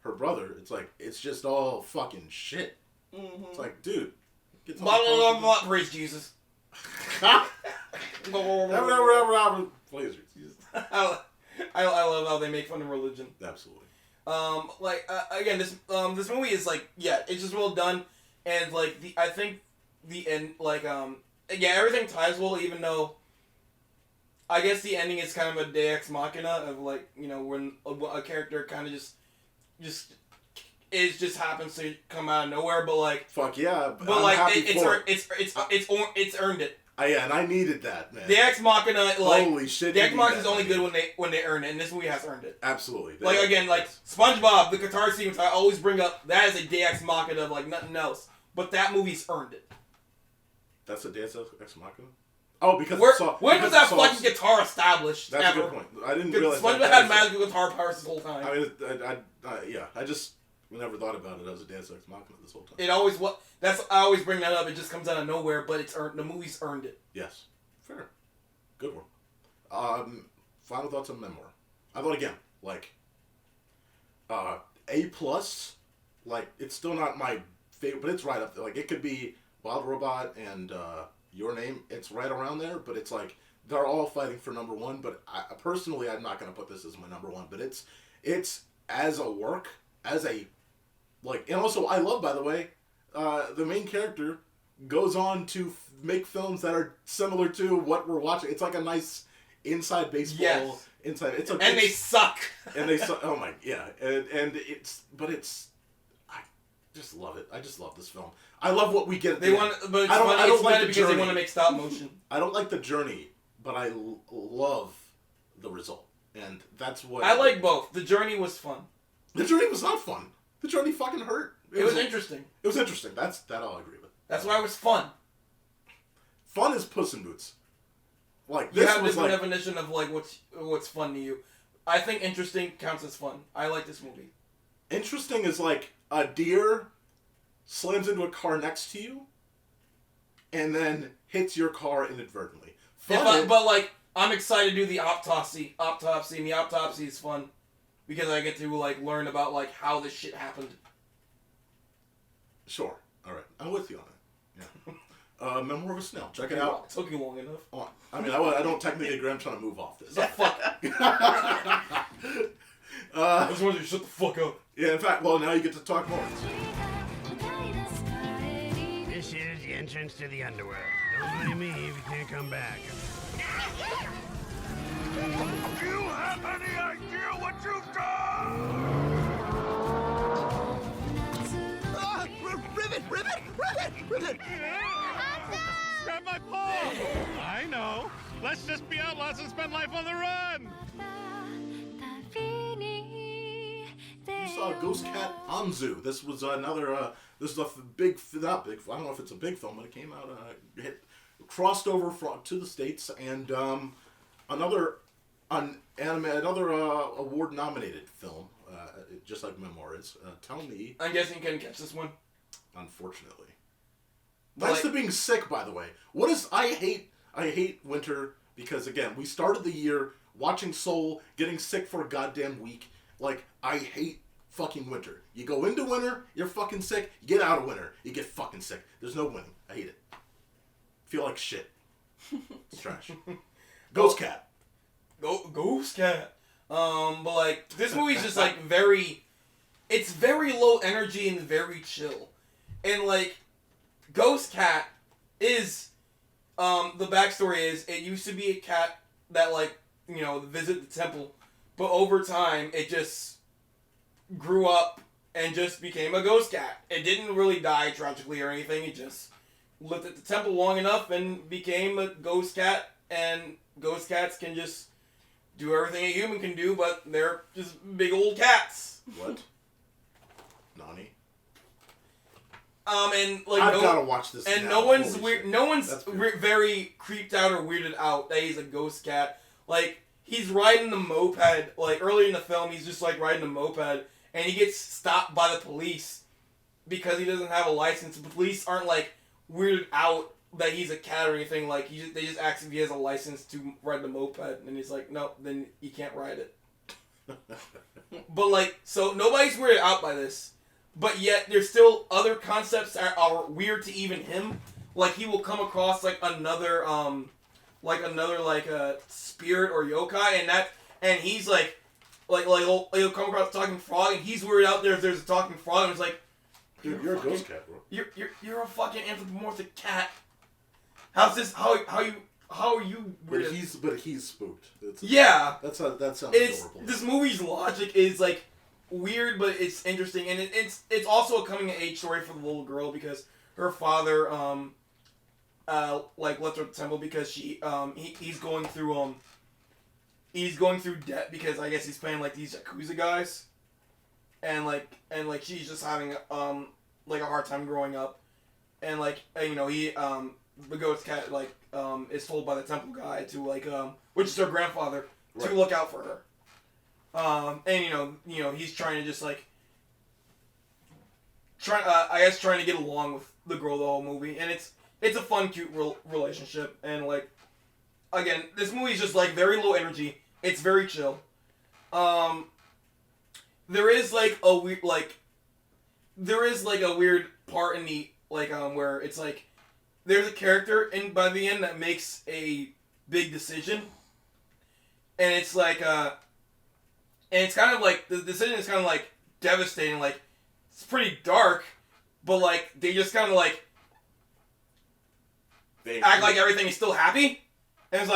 her brother, it's just all fucking shit. Mm-hmm. It's like, dude, get something praise Jesus. Please, Jesus. I love how they make fun of religion. Absolutely. Again, this movie is like, yeah, it's just well done. And, like, I think the end, like, yeah, everything ties well, even though I guess the ending is kind of a Deus Ex Machina of, like, you know, when a character kind of just happens to come out of nowhere, but, like... Fuck yeah. But, like, it's earned it. Yeah, and I needed that, man. Deus Ex Machina, like... Holy shit. Deus Ex Machina is only good when they earn it, and this movie has earned it. Absolutely. Like, again, like, SpongeBob, the guitar sequence I always bring up, that is a Deus Ex Machina of, like, nothing else. But that movie's earned it. That's a Deus Ex Machina? Oh, because when was that fucking guitar established? That's ever? a good point. I didn't realize SpongeBob had magical guitar powers this whole time. I mean, I just never thought about it as a Deus Ex Machina this whole time. It always I always bring that up. It just comes out of nowhere, but it's earned. The movie's earned it. Yes, fair, good one. Final thoughts on Memoir. I thought again, like, A+. Like, it's still not my favorite, but it's right up there. Like, it could be Wild Robot and Your Name. It's right around there, but it's like they're all fighting for number one. But personally, I'm not gonna put this as my number one. But it's as a work, as a like, and also I love, by the way, the main character goes on to make films that are similar to what we're watching. It's like a nice inside baseball. Yes. Inside. They suck. And they suck. Oh my, yeah. And I just love it. I just love this film. I love what we get. But I don't like it because they want to make stop motion. I don't like the journey, but I love the result, and that's what I like both. The journey was fun. The journey was not fun. The journey fucking hurt. It was interesting. It was interesting. That I'll agree with. That's why it was fun. Fun is Puss in Boots. Like, you have a different definition of like what's fun to you. I think interesting counts as fun. I like this movie. Interesting is like a deer slams into a car next to you and then hits your car inadvertently. But like, I'm excited to do the autopsy, and the autopsy is fun because I get to like learn about like how this shit happened. Sure. All right. I'm with you on it. Yeah. Memoir of a Snail. Check it out. It took you long enough. I mean, I don't technically agree. I'm trying to move off this. Fuck. I just wanted you to shut the fuck up. Yeah, in fact, well, now you get to talk more. This is the entrance to the underworld. Don't blame me if you can't come back. Do you have any idea what you've done? Rivet! Grab my paw! I know. Let's just be outlaws and spend life on the run! You saw Ghost Cat Anzu. This was another, this is a big, not big, I don't know if it's a big film, but it came out, crossed over to the States, and another award-nominated film, just like Memoir is. Tell me. I'm guessing you couldn't catch this one. Unfortunately. Thanks to being sick, by the way. What is, I hate winter, because again, we started the year watching Soul, getting sick for a goddamn week. Like, I hate fucking winter. You go into winter, you're fucking sick. You get out of winter, you get fucking sick. There's no winning. I hate it. Feel like shit. It's trash. Ghost Cat. Ghost Cat. But like, this movie's just like it's very low energy and very chill. And like, Ghost Cat is, the backstory is, it used to be a cat that like, you know, visit the temple. But over time, it just grew up and just became a ghost cat. It didn't really die tragically or anything. It just lived at the temple long enough and became a ghost cat. And ghost cats can just do everything a human can do, but they're just big old cats. What? Nani? And like I've gotta watch this. And now. no one's weird. No one's very creeped out or weirded out that he's a ghost cat. Like, he's riding the moped. Like, early in the film, he's just like riding a moped, and he gets stopped by the police because he doesn't have a license. The police aren't like weirded out that he's a cat or anything. Like they just ask if he has a license to ride the moped, and he's like, no, then you can't ride it. But like, so nobody's weirded out by this, but yet there's still other concepts that are weird to even him. Like he will come across like another spirit or yokai, and he's like he'll come across a talking frog, and he's weirded out there if there's a talking frog, and it's like, dude, you're a ghost cat, bro. You're a fucking anthropomorphic cat. How's this? How are you? But he's spooked. Yeah. That sounds adorable. This movie's logic is like weird, but it's interesting, and it's also a coming of age story for the little girl because her father left her at the temple because he's going through debt because I guess he's playing like these Yakuza guys, and she's just having a hard time growing up, and the ghost cat is told by the temple guy to which is her grandfather, right, to look out for her. And he's trying to just trying to get along with the girl the whole movie, and it's a fun, cute relationship, and again, this movie is just very low energy. It's very chill. There is a weird part in the where it's there's a character and by the end that makes a big decision, and it's and it's kind of the decision is kind of devastating. It's pretty dark, but they just kind of act like everything is still happy, and it's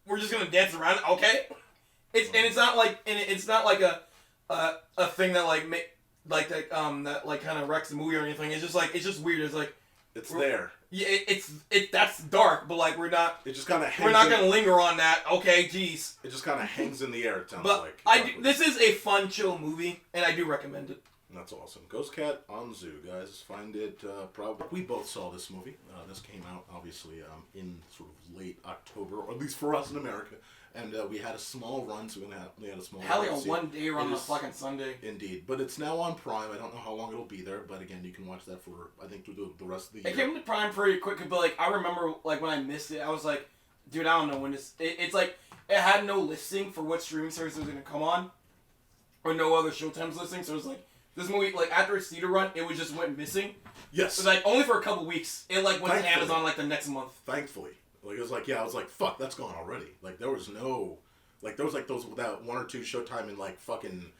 we're just gonna dance around it, okay? It's not a thing that that kind of wrecks the movie or anything. It's just weird. It's there. Yeah, that's dark, but we're not. It just kind of. We're not gonna linger on that. Okay, jeez. It just kind of hangs in the air. It sounds but this is a fun, chill movie, and I do recommend it. That's awesome. Ghost Cat Anzu, guys. Find it probably. We both saw this movie. This came out obviously in sort of late October, or at least for us in America. And we had a small run, so we had a small. Hell yeah, one day run on a fucking Sunday. Indeed, but it's now on Prime. I don't know how long it'll be there, but again, you can watch that for I think through the rest of the year. It came to Prime pretty quick, but I remember when I missed it, I was like, dude, I don't know when this. It's it had no listing for what streaming service it was gonna come on, or no other Showtime's listing, so it was this movie after its theater run, it just went missing. Yes. It was only for a couple weeks. It went to Amazon the next month. Thankfully. It was I was fuck, that's gone already. There was no, there was those without one or two Showtime in fucking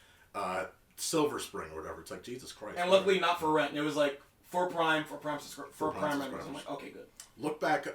Silver Spring or whatever. It's Jesus Christ. And luckily not for rent. It was for Prime members. I'm okay, good. Look back.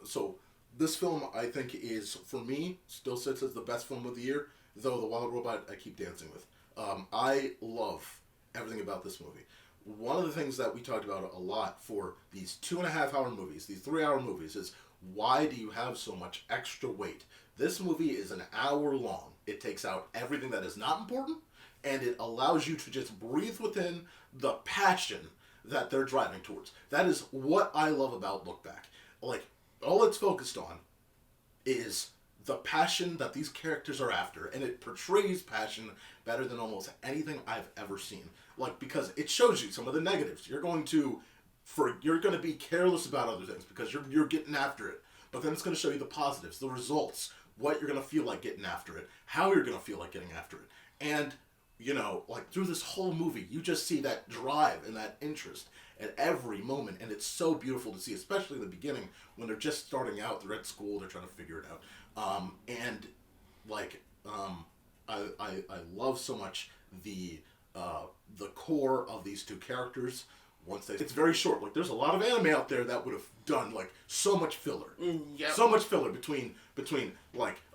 So this film I think is for me still sits as the best film of the year. Though The Wild Robot I keep dancing with. I love everything about this movie. One of the things that we talked about a lot for these 2.5-hour movies, these 3-hour movies, is why do you have so much extra weight? This movie is an hour long. It takes out everything that is not important, and it allows you to just breathe within the passion that they're driving towards. That is what I love about Look Back. All it's focused on is the passion that these characters are after, and it portrays passion better than almost anything I've ever seen. Because it shows you some of the negatives. You're going to be careless about other things because you're getting after it. But then it's going to show you the positives, the results, what you're going to feel like getting after it, how you're going to feel like getting after it. And, through this whole movie, you just see that drive and that interest at every moment. And it's so beautiful to see, especially in the beginning when they're just starting out, they're at school, they're trying to figure it out. I love so much the core of these two characters. It's very short. There's a lot of anime out there that would have done so much filler. Yep. So much filler between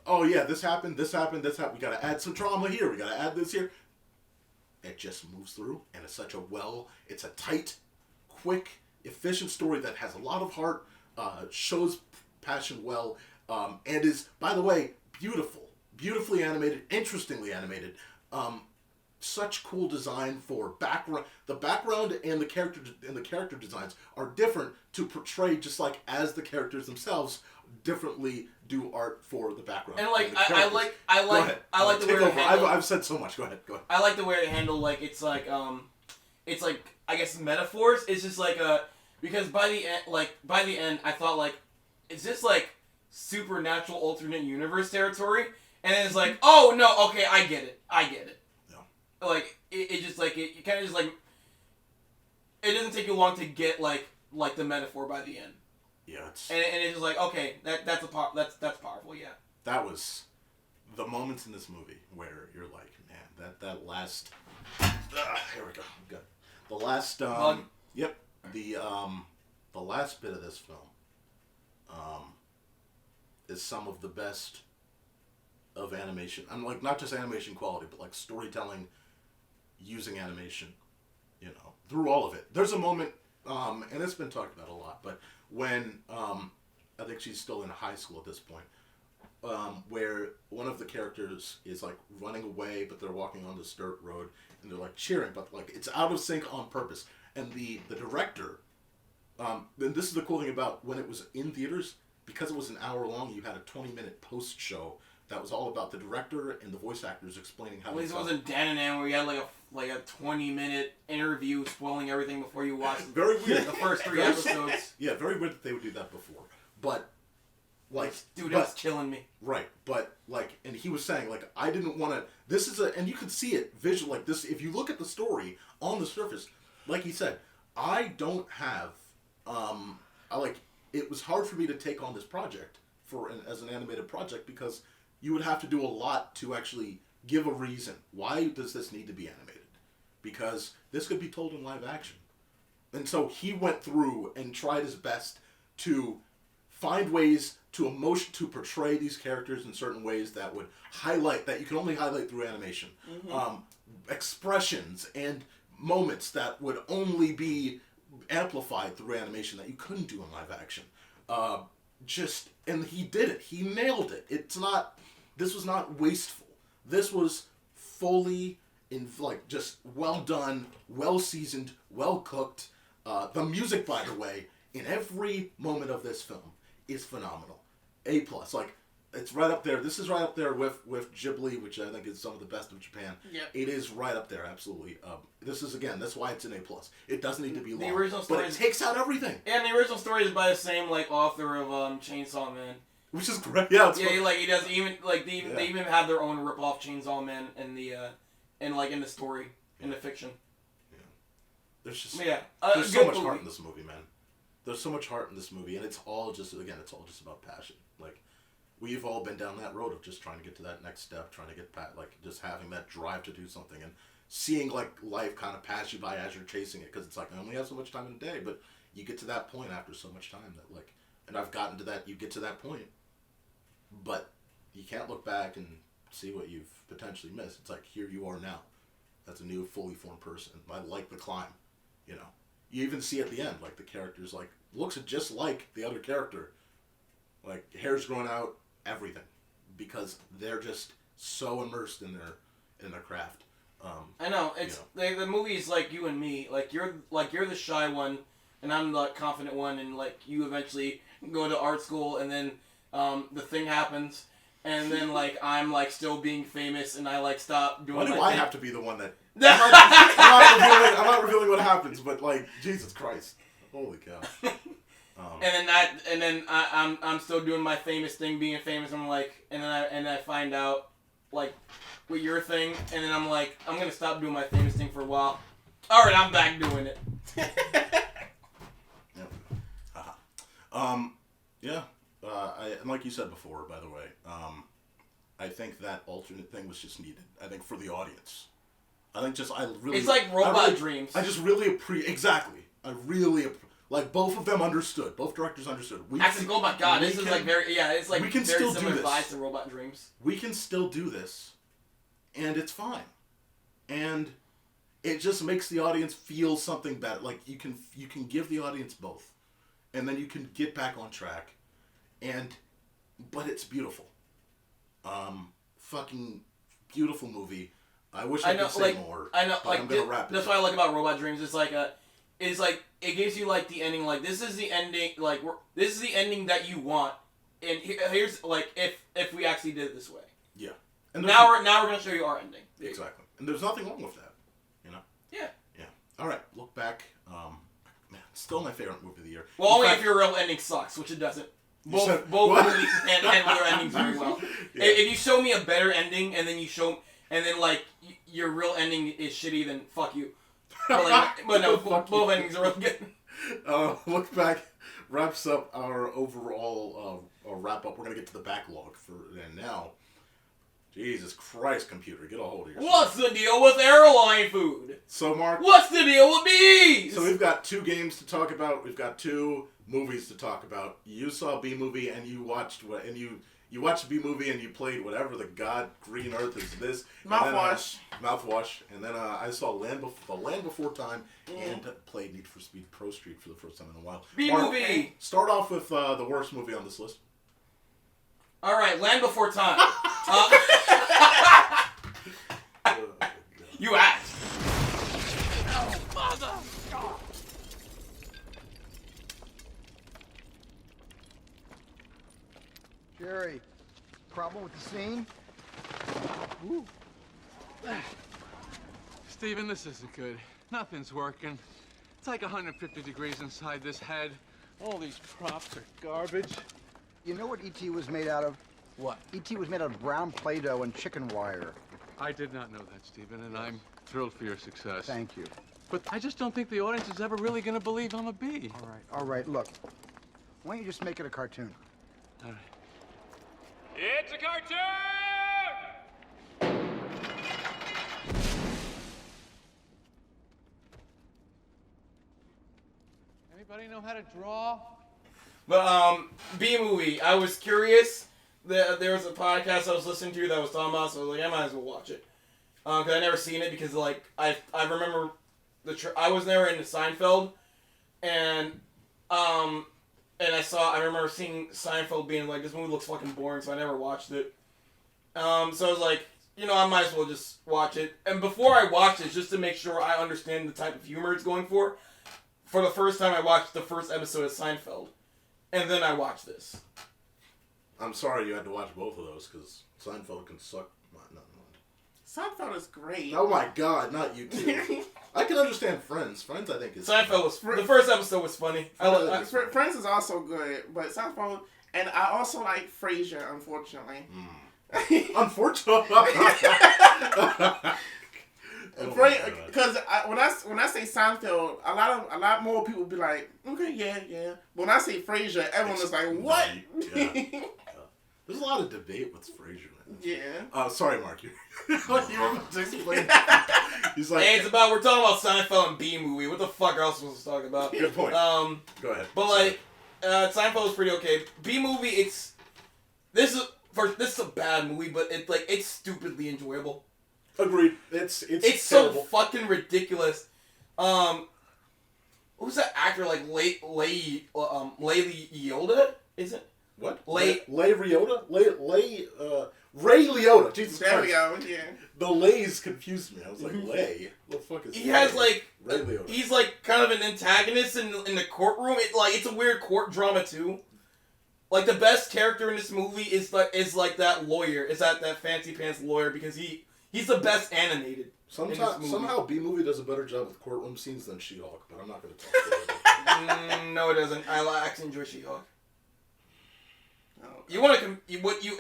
oh yeah, this happened. We gotta add some drama here. We gotta add this here. It just moves through, and it's it's a tight, quick, efficient story that has a lot of heart, shows passion well, and is, by the way, beautifully animated, interestingly animated. such cool design for background. The background and the character designs are different to portray, just like as the characters themselves differently do art for the background. And like the I like the way they handle. I've said so much. Go ahead. I like the way they handle it's like I guess metaphors. It's just like because by the end I thought like, is this like supernatural alternate universe territory? And then it's like, oh no, okay, I get it. No. Like it just like it kind of just like, it doesn't take you long to get like the metaphor by the end. Yeah, it's... And it's just like, okay, that's powerful, yeah. That was the moments in this movie where you're like, man, that last... here we go. Good. The last... Yep. The last bit of this film is some of the best of animation. I'm like, not just animation quality, but like storytelling using animation, you know, through all of it. There's a moment, and it's been talked about a lot, but when I think she's still in high school at this point, where one of the characters is like running away, but they're walking on this dirt road and they're like cheering, but like it's out of sync on purpose. And the director, then this is the cool thing about when it was in theaters, because it was an hour long, you had a 20-minute post show that was all about the director and the voice actors explaining how. At least it wasn't Dan and Ann where you had like a 20-minute interview spoiling everything before you watched very weird. The first 3 episodes. Yeah, very weird that they would do that before. But like, dude, that's killing me. Right, but like, and he was saying like, I didn't want to. This is and you could see it visual like this. If you look at the story on the surface, like he said, I don't have. It was hard for me to take on this project as an animated project because you would have to do a lot to actually give a reason. Why does this need to be animated? Because this could be told in live action. And so he went through and tried his best to find ways to portray these characters in certain ways that would highlight, that you can only highlight through animation. Mm-hmm. Expressions and moments that would only be amplified through animation that you couldn't do in live action. And he did it. He nailed it. This was not wasteful. This was fully just well done, well seasoned, well cooked. The music, by the way, in every moment of this film is phenomenal. A+. It's right up there. This is right up there with Ghibli, which I think is some of the best of Japan. Yep. It is right up there, absolutely. This is, again, that's why it's an A+. It doesn't need to be long, the original story, but it takes out everything. And the original story is by the same author of Chainsaw Man. Which is great. Yeah, he does even they even have their own rip-off Chainsaw Man in the in the story, in the fiction. Yeah. There's just there's so much heart in this movie, man. There's so much heart in this movie, and it's all just about passion. Like, we've all been down that road of just trying to get to that next step, trying to get back, just having that drive to do something, and seeing life kind of pass you by as you're chasing it, because it's I only have so much time in a day, but you get to that point after so much time that and I've gotten to that. You get to that point, but you can't look back and see what you've potentially missed. It's here you are now, as a new, fully formed person. I like the climb, you know. You even see at the end, the character's looks just like the other character, hair's growing out, everything, because they're just so immersed in their craft. I know it's the movie's like you and me. You're the shy one, and I'm the confident one, and you eventually go to art school, and then the thing happens, and then I'm still being famous, and I stop doing. Why do I have to be the one that? I'm not revealing what happens, but Jesus Christ, holy cow. And then I'm still doing my famous thing, being famous. I'm and then I find out with your thing, and then I'm I'm gonna stop doing my famous thing for a while. All right, I'm back doing it. And like you said before, by the way, I think that alternate thing was just needed. I think for the audience. I think it's like Robot Dreams. I just really appreciate. Exactly. I really both of them understood. Both directors understood. Oh my god, this is very it's we can very still similar do this. vibes to Robot Dreams. We can still do this, and it's fine, and it just makes the audience feel something better. You can give the audience both, and then you can get back on track, but it's beautiful. Fucking beautiful movie. I wish I could say more. I know, like, I'm gonna wrap it. That's what I like about Robot Dreams. It's like it gives you like the ending. Like this is the ending. Like this is the ending that you want. And here's like if we actually did it this way. Yeah. And now we're gonna show you our ending. Exactly. And there's nothing wrong with that. You know. Yeah. Yeah. All right. Look back. Man, still my favorite movie of the year. Well, only if your real ending sucks, which it doesn't. Both movies handle their endings very well. Yeah. If you show me a better ending and then like your real ending is shitty, then fuck you. But no, both endings are really good. Look back wraps up our overall wrap up. We're gonna get to the backlog and now. Jesus Christ, computer, get a hold of yourself. What's the deal with airline food? So, Mark, what's the deal with bees? So we've got 2 games to talk about. We've got 2 movies to talk about. You saw B movie and you watched you watched B movie and you played whatever the god Green Earth is this mouthwash. And then I saw The Land Before Time and played Need for Speed ProStreet for the first time in a while. B movie. Start off with the worst movie on this list. All right, Land Before Time. You asked. Oh, mother! Jerry, problem with the scene? Ooh. Steven, this isn't good. Nothing's working. It's like 150 degrees inside this head. All these props are garbage. You know what E.T. was made out of? What? E.T. was made out of brown Play-Doh and chicken wire. I did not know that, Steven, and I'm thrilled for your success. Thank you. But I just don't think the audience is ever really going to believe I'm a bee. All right, look. Why don't you just make it a cartoon? All right. It's a cartoon! Anybody know how to draw? But, B movie, I was curious. There was a podcast I was listening to that was talking about, so I was like, I might as well watch it. Because I never seen it, because, like, I remember I was never into Seinfeld, and I remember seeing Seinfeld being like, this movie looks fucking boring, so I never watched it. So I was like, I might as well just watch it. And before I watched it, just to make sure I understand the type of humor it's going for the first time I watched the first episode of Seinfeld. And then I watched this. I'm sorry you had to watch both of those, because Seinfeld can suck. Seinfeld is great. Oh my god, not you too. I can understand Friends. Friends, I think, is... Seinfeld was... The first episode was funny. Friends is also good, but Seinfeld... And I also like Frasier, unfortunately. Unfortunately? Because when I say Seinfeld, a lot more people be like, okay, yeah. But when I say Frasier, everyone is like, what? Yeah. There's a lot of debate with Frasier. Yeah. Sorry, Mark. You were about to explain. He's like, hey, we're talking about Seinfeld and B movie. What the fuck else was we talking about? Good point. Go ahead. But Seinfeld was pretty okay. B movie, this is a bad movie, but it's stupidly enjoyable. Agreed. It's so fucking ridiculous. Who's that actor like Lay Liotta? Is it? What? Ray Liotta? Ray Liotta. Jesus there Christ. There we go, yeah. The Lays confused me. I was like, Lay? What the fuck is he has Ray Liotta? He's like kind of an antagonist in the courtroom. It's a weird court drama too. Like the best character in this movie is like that lawyer. Is that fancy pants lawyer, because he's the best animated. Somehow B movie does a better job with courtroom scenes than She-Hulk, but I'm not going to talk about it. No, it doesn't. I actually enjoy She-Hulk. You want to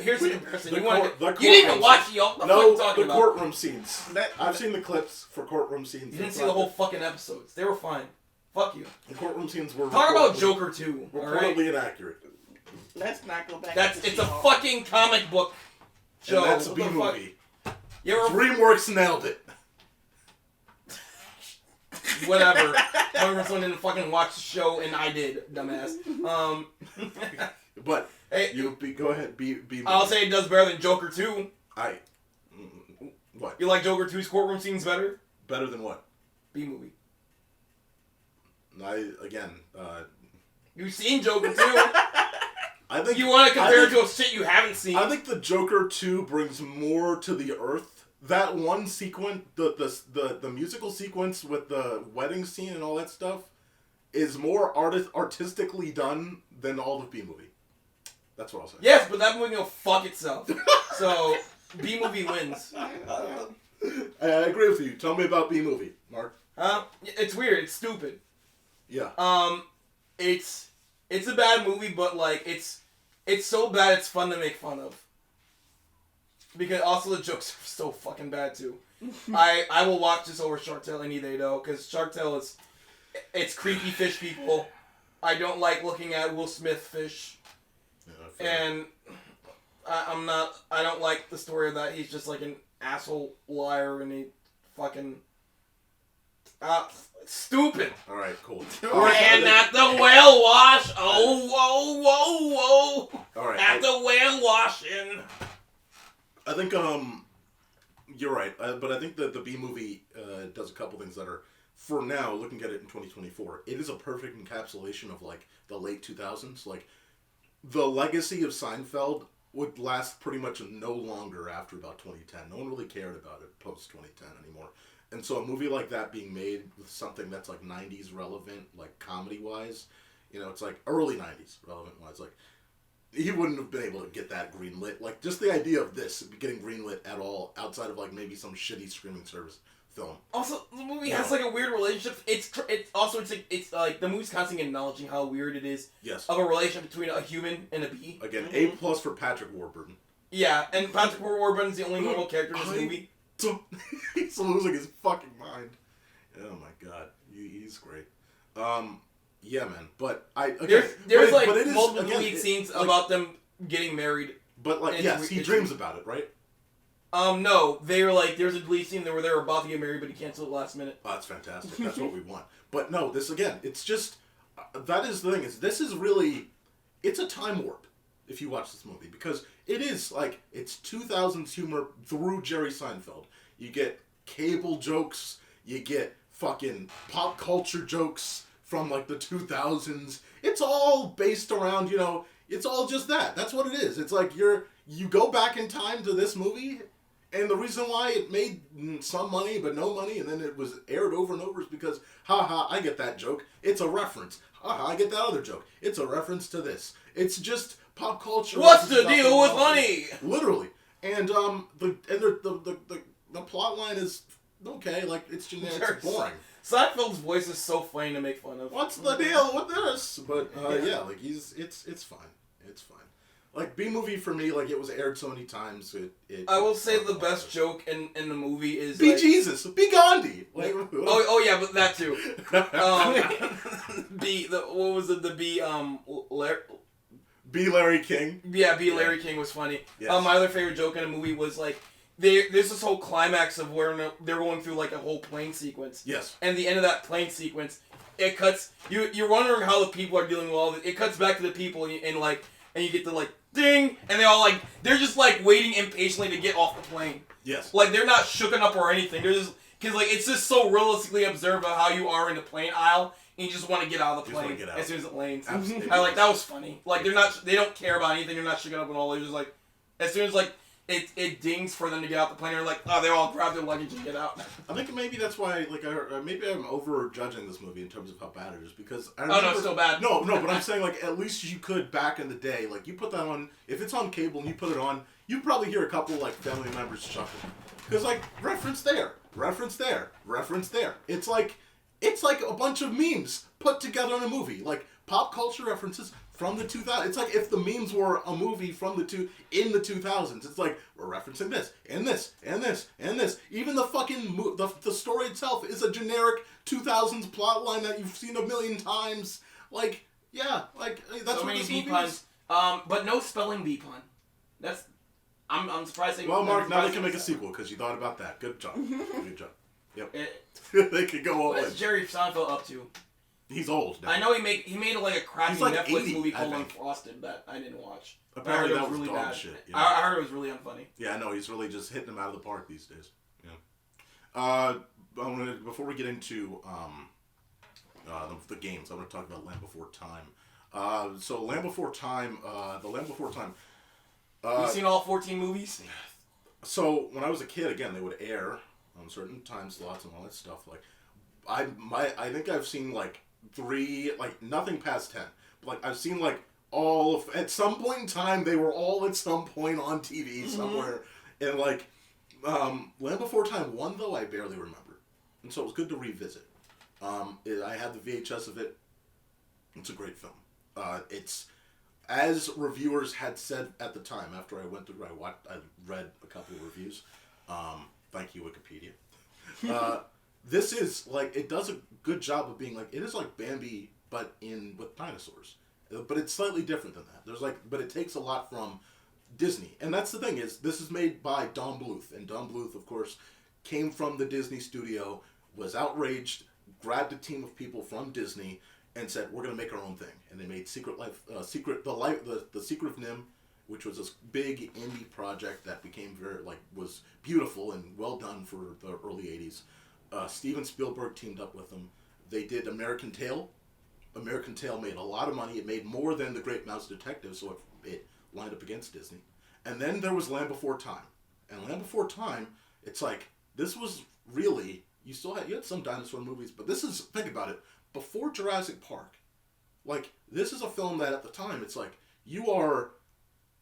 here's the comparison. You didn't even watch She-Hulk. What the fuck are you talking about? The courtroom scenes. I've seen the clips for courtroom scenes. You didn't see the whole fucking episodes. They were fine. Fuck you. The courtroom scenes were... Talk about Joker 2. Reportedly inaccurate. Let's not go back. It's a fucking comic book show. And that's a B movie. DreamWorks nailed it. Whatever. Someone didn't fucking watch the show, and I did, dumbass. But hey, go ahead. B movie. I'll say it does better than Joker 2. What? You like Joker 2's courtroom scenes better? Better than what? B movie. You've seen Joker 2? I think you want to compare it to a shit you haven't seen. I think the Joker 2 brings more to the Earth that one sequence, the musical sequence with the wedding scene and all that stuff, is more artistically done than all of B-movie. That's what I'll say. Yes, but that movie will fuck itself. So, B-movie wins. I agree with you. Tell me about B-movie, Mark. It's weird. It's stupid. Yeah. It's a bad movie, but like it's so bad it's fun to make fun of. Because also the jokes are so fucking bad too. I will watch this over Shark Tale any day though, because Shark Tale it's creepy fish people. I don't like looking at Will Smith fish. Yeah, and I don't like the story of that. He's just like an asshole liar and he fucking stupid. All right, cool. And at the whale wash. Oh, whoa, whoa, whoa. All right. At the whale washing. I think you're right, but I think that the B movie does a couple things that are, for now, looking at it in 2024, it is a perfect encapsulation of like the late 2000s. Like the legacy of Seinfeld would last pretty much no longer after about 2010. No one really cared about it post 2010 anymore. And so a movie like that being made with something that's like 90s relevant, like comedy wise, it's like early 90s relevant wise, like. He wouldn't have been able to get that greenlit. Like, just the idea of this getting greenlit at all, outside of, like, maybe some shitty streaming service film. Also, the movie has, like, a weird relationship. It's like, the movie's constantly acknowledging how weird it is. Yes. Of a relationship between a human and a bee. Again, A+ for Patrick Warburton. Yeah, and Patrick Warburton's the only normal character in this movie. He's losing his fucking mind. Oh, my God. He's great. Yeah, man, but there's multiple deleted scenes about them getting married. But like, yes, he dreams about it, right? No, they were like, there's a deleted scene where they were about to get married, but he canceled it last minute. Oh, that's fantastic. That's what we want. But no, this again, it's just that is the thing is this is really it's a time warp if you watch this movie because it is like it's 2000s humor through Jerry Seinfeld. You get cable jokes, you get fucking pop culture jokes. From like the 2000s, it's all based around, it's all just that. That's what it is. It's like you go back in time to this movie, and the reason why it made some money but no money, and then it was aired over and over is because, haha, I get that joke. It's a reference. Haha, I get that other joke. It's a reference to this. It's just pop culture. What's the deal with money? Literally, and the plot line is okay. Like it's generic. It's boring. Seinfeld's voice is so funny to make fun of. What's the deal with this? But yeah, like it's fine. It's fine. Like B-movie for me, like it was aired so many times. I will say the best joke in the movie is be like, Jesus, be Gandhi. Like, oh yeah, but that too. What was it? B. Larry King. Yeah, Larry King was funny. Yes. My other favorite joke in the movie was like. There's this whole climax of where they're going through like a whole plane sequence. Yes. And the end of that plane sequence, it cuts. You're wondering how the people are dealing with all this. It cuts back to the people and you get the like ding, and they're just like waiting impatiently to get off the plane. Yes. Like they're not shooken up or anything. They're just because like it's just so realistically observed of how you are in the plane aisle. And you just want to get out of the plane as soon as it lands. Absolutely. I like that was funny. Like they don't care about anything. They're not shooken up and all. They're just like as soon as like. It dings for them to get out the plane. They're like, oh, they all grab their luggage and get out. I think maybe that's why, like, maybe I'm over judging this movie in terms of how bad it is because. No, it's still bad. No, but I'm saying like at least you could back in the day, like you put that on. If it's on cable and you put it on, you probably hear a couple like family members chuckle because like reference there, reference there, reference there. It's like a bunch of memes put together in a movie, like pop culture references. From the 2000s. It's like if the memes were a movie in the 2000s. It's like, we're referencing this, and this, and this, and this. Even the fucking, the story itself is a generic 2000s plot line that you've seen a million times. Like, yeah, like, that's so what many this bee movie puns. is. But no spelling bee pun. I'm surprised they... Well, Mark, now they can make a sequel, because you thought about that. Good job. Good job. Yep. They could go all in. What's Jerry Seinfeld up to? He's old now. I know he made like a crappy like Netflix 80, movie called Unfrosted that I didn't watch. Apparently that was really dog bad. shit. Yeah. I heard it was really unfunny. Yeah, I know. He's really just hitting them out of the park these days. Yeah. Before we get into the games, I'm going to talk about Land Before Time. So Land Before Time, the Land Before Time. You've seen all 14 movies? So when I was a kid, again, they would air on certain time slots and all that stuff. Like, I think I've seen like 3, like nothing past 10. But like I've seen like all of, at some point in time, they were all at some point on TV somewhere. And like, Land Before Time 1 though, I barely remember, and so it was good to revisit. I had the VHS of it. It's a great film. It's, as reviewers had said at the time, after I went through, I read a couple of reviews. Thank you, Wikipedia. This is like, it does a good job of being like, it is like Bambi, but with dinosaurs. But it's slightly different than that. But it takes a lot from Disney, and that's the thing, is this is made by Don Bluth, and Don Bluth, of course, came from the Disney studio, was outraged, grabbed a team of people from Disney, and said, we're going to make our own thing. And they made The Secret of Nim, which was this big indie project that became was beautiful and well done for the early 80s. Steven Spielberg teamed up with them. They did American Tail. American Tail made a lot of money. It made more than The Great Mouse Detective, so it lined up against Disney. And then there was Land Before Time. And Land Before Time, it's like, this was really, you had some dinosaur movies, but this is, think about it, before Jurassic Park. Like, this is a film that at the time, it's like, you are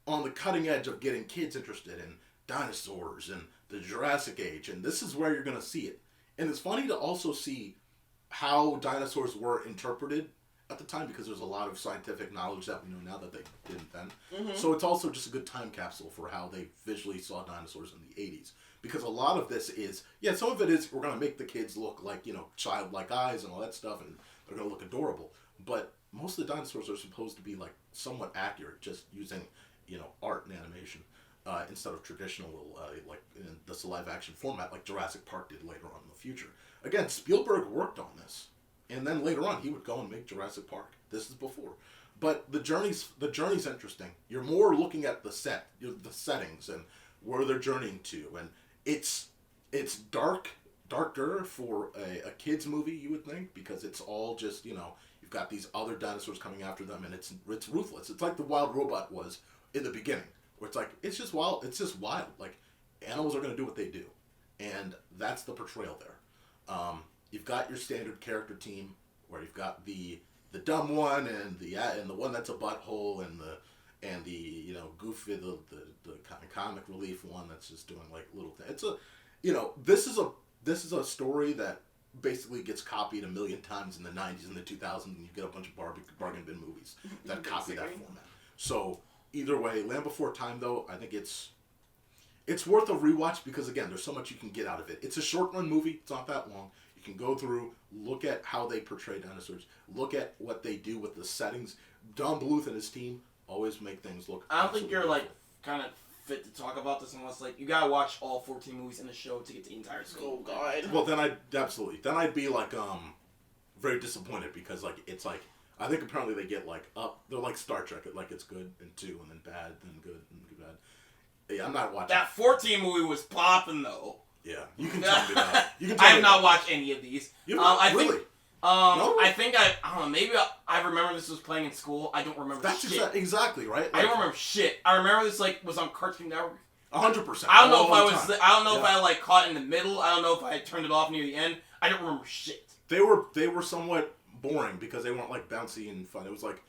on the cutting edge of getting kids interested in dinosaurs and the Jurassic Age, and this is where you're going to see it. And it's funny to also see how dinosaurs were interpreted at the time, because there's a lot of scientific knowledge that we know now that they didn't then. So it's also just a good time capsule for how they visually saw dinosaurs in the 80s. Because a lot of this is, some of it is, we're going to make the kids look like, childlike eyes and all that stuff, and they're going to look adorable. But most of the dinosaurs are supposed to be, like, somewhat accurate, just using, art and animation, instead of traditional, like, in this live-action format, like Jurassic Park did later on in the future. Again, Spielberg worked on this. And then later on, he would go and make Jurassic Park. This is before. But the journey's interesting. You're more looking at the settings, and where they're journeying to. And it's darker for a kid's movie, you would think, because it's all just, you've got these other dinosaurs coming after them, and it's ruthless. It's like the Wild Robot was in the beginning, where it's like, it's just wild. Like, animals are going to do what they do. And that's the portrayal there. You've got your standard character team, where you've got the dumb one and the one that's a butthole, and the goofy, the kind of comic relief one that's just doing like little things. It's this is a story that basically gets copied a million times in the 90s and the 2000s, and you get a bunch of bargain bin movies that copy that format. So either way, Land Before Time though, I think it's worth a rewatch, because again, there's so much you can get out of it. It's a short run movie. It's not that long. You can go through, look at how they portray dinosaurs, look at what they do with the settings. Don Bluth and his team always make things look. I don't think you're like kind of fit to talk about this unless like you gotta watch all 14 movies in the show to get the entire scope. Oh God. Well, then I'd be like very disappointed, because like it's like, I think apparently they get like up. They're like Star Trek. Like it's good and 2 and then bad, then good and bad. Yeah, I'm not watching. That 14 movie was popping though. Yeah, you can tell me that. I have not watched any of these. Really? No? I don't know, maybe I remember this was playing in school. I don't remember shit. Exactly, right? Like, I don't remember shit. I remember this like was on Cartoon Network. 100%. I don't know if I like caught in the middle. I don't know if I had turned it off near the end. I don't remember shit. They were somewhat boring, because they weren't like bouncy and fun. It was like,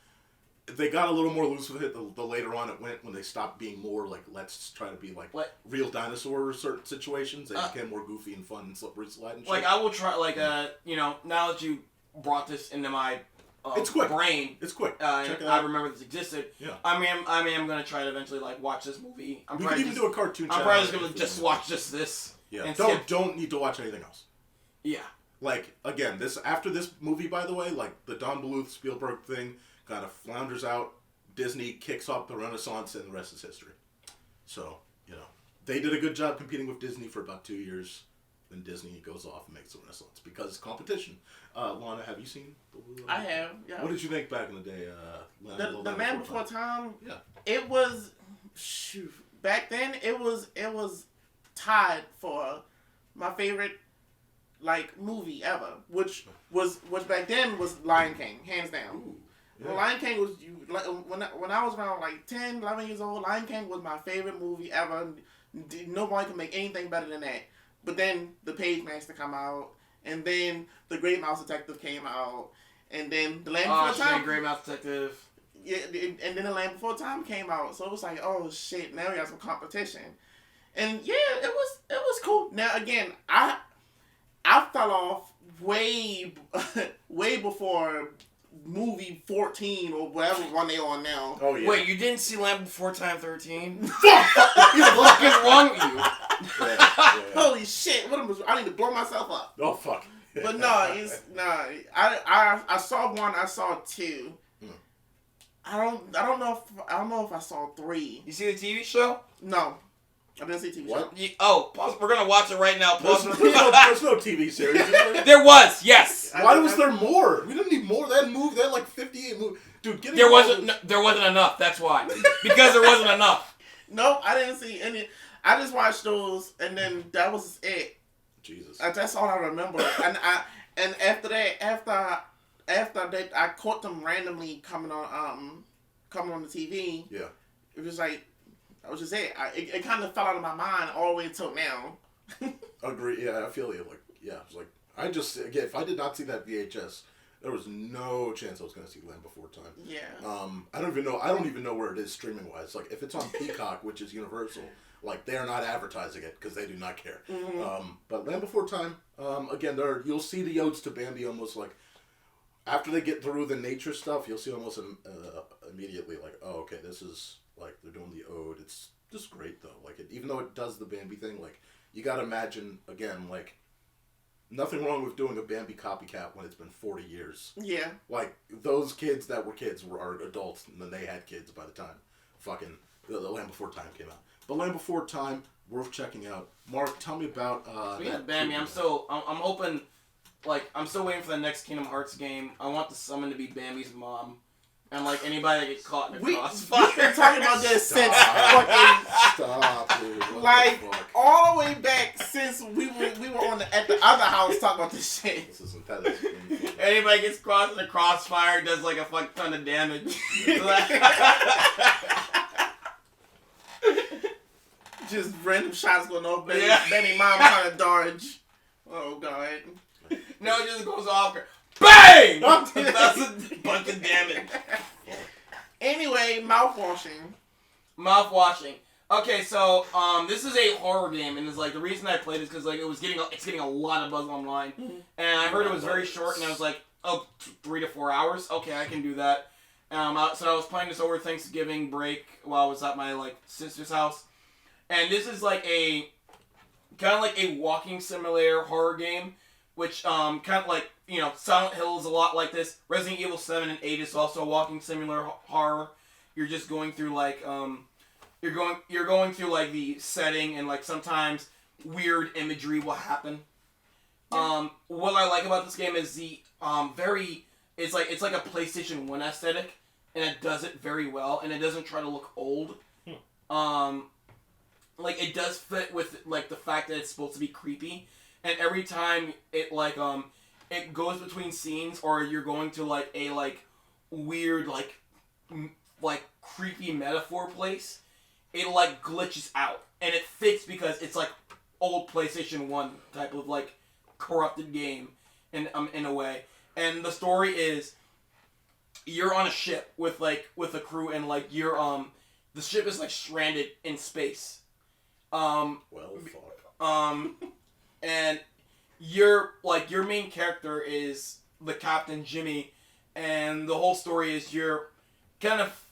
they got a little more loose with it the later on it went, when they stopped being more like, let's try to be like real dinosaur certain situations. They became more goofy and fun and slippery slide and shit. Like, I will try, like, now that you brought this into my it's quick. brain. It's quick. Check it out. I remember this existed. Yeah. I am going to try to eventually, like, watch this movie. We could even do a cartoon channel. I'm probably just going to just watch just this. Yeah. Don't need to watch anything else. Yeah. Like, again, after this movie, by the way, like, the Don Bluth Spielberg thing kind of flounders out. Disney kicks off the Renaissance, and the rest is history. So, they did a good job competing with Disney for about 2 years. Then Disney goes off and makes the Renaissance, because competition. Lana, have you seen the movie? I have, yeah. What did you think back in the day? The Man Before Time? Yeah. It was, back then, it was tied for my favorite, like, movie ever, which back then was Lion King, hands down. Ooh. Yeah. Well, Lion King was when I was around like 10, 11 years old. Lion King was my favorite movie ever. Nobody can make anything better than that. But then the Page Master come out, and then the Great Mouse Detective came out, and then the Land Before Time. Great Mouse Detective. Yeah, and then the Land Before Time came out, so it was like, oh shit, now we got some competition, and yeah, it was cool. Now again, I fell off way before movie 14 or whatever one they on now. Oh yeah. Wait, you didn't see Land Before Time 13? What the fuck is wrong with you? Yeah. Holy shit! I need to blow myself up. Oh fuck. But no, I saw one. I saw two. I don't know if I saw three. You see the TV show? No, I didn't see TV show. Pause. We're gonna watch it right now. Pause. There's no TV series. There was, yes. Why was there more? We didn't need more. They had like 58 movies. Dude, there wasn't enough. That's why. Because there wasn't enough. Nope, I didn't see any. I just watched those, and then that was it. Jesus. That's all I remember. And after that, I caught them randomly coming on the TV. Yeah. It was like, that was just it. It kind of fell out of my mind all the way until now. Agree. Yeah, I feel you. Like, yeah, it's like if I did not see that VHS, there was no chance I was going to see Land Before Time. Yeah. I don't even know where it is streaming wise. Like, if it's on Peacock, which is Universal, like, they are not advertising it because they do not care. Mm-hmm. But Land Before Time, again, you'll see the odes to Bambi almost like after they get through the nature stuff. You'll see almost immediately like, oh, okay, this is like they're doing the ode. It's just great though. Like, even though it does the Bambi thing, like you gotta imagine again, like nothing wrong with doing a Bambi copycat when it's been 40 years. Yeah. Like those kids that were kids are adults, and then they had kids by the time fucking the Land Before Time came out. But Land Before Time, worth checking out. Mark, tell me about Speaking of Bambi, I'm hoping, like, I'm still waiting for the next Kingdom Hearts game. I want the summon to be Bambi's mom. And, like, anybody that gets caught in a crossfire. We've been talking about this since fucking... Stop, dude. Like, all the way back since we were at the other house talking about this shit. This isn't that. Anybody gets caught in a crossfire, does, like, a fuck ton of damage. Just random shots going off. Benny mom trying to dodge. Oh, God. No, it just goes off. BANG! That's a bunch of damage. Anyway, Mouthwashing. Okay, so this is a horror game, and it's like the reason I played is because like it's getting a lot of buzz online, and I heard it was very short, and I was like, 3 to 4 hours. Okay, I can do that. So I was playing this over Thanksgiving break while I was at my like sister's house, and this is like a kind of like a walking simulator horror game, which kind of like, you know, Silent Hill is a lot like this. Resident Evil 7 and 8 is also a walking simulator horror. You're just going through like you're going through like the setting, and like sometimes weird imagery will happen. What I like about this game is the it's like a PlayStation 1 aesthetic, and it does it very well, and it doesn't try to look old. Like it does fit with like the fact that it's supposed to be creepy, and every time it like it goes between scenes, or you're going to like a like weird like creepy metaphor place, it like glitches out, and it fits because it's like old PlayStation 1 type of like corrupted game in a way. And the story is you're on a ship with a crew, and like you're the ship is like stranded in space. And your main character is the captain Jimmy, and the whole story is you're kind of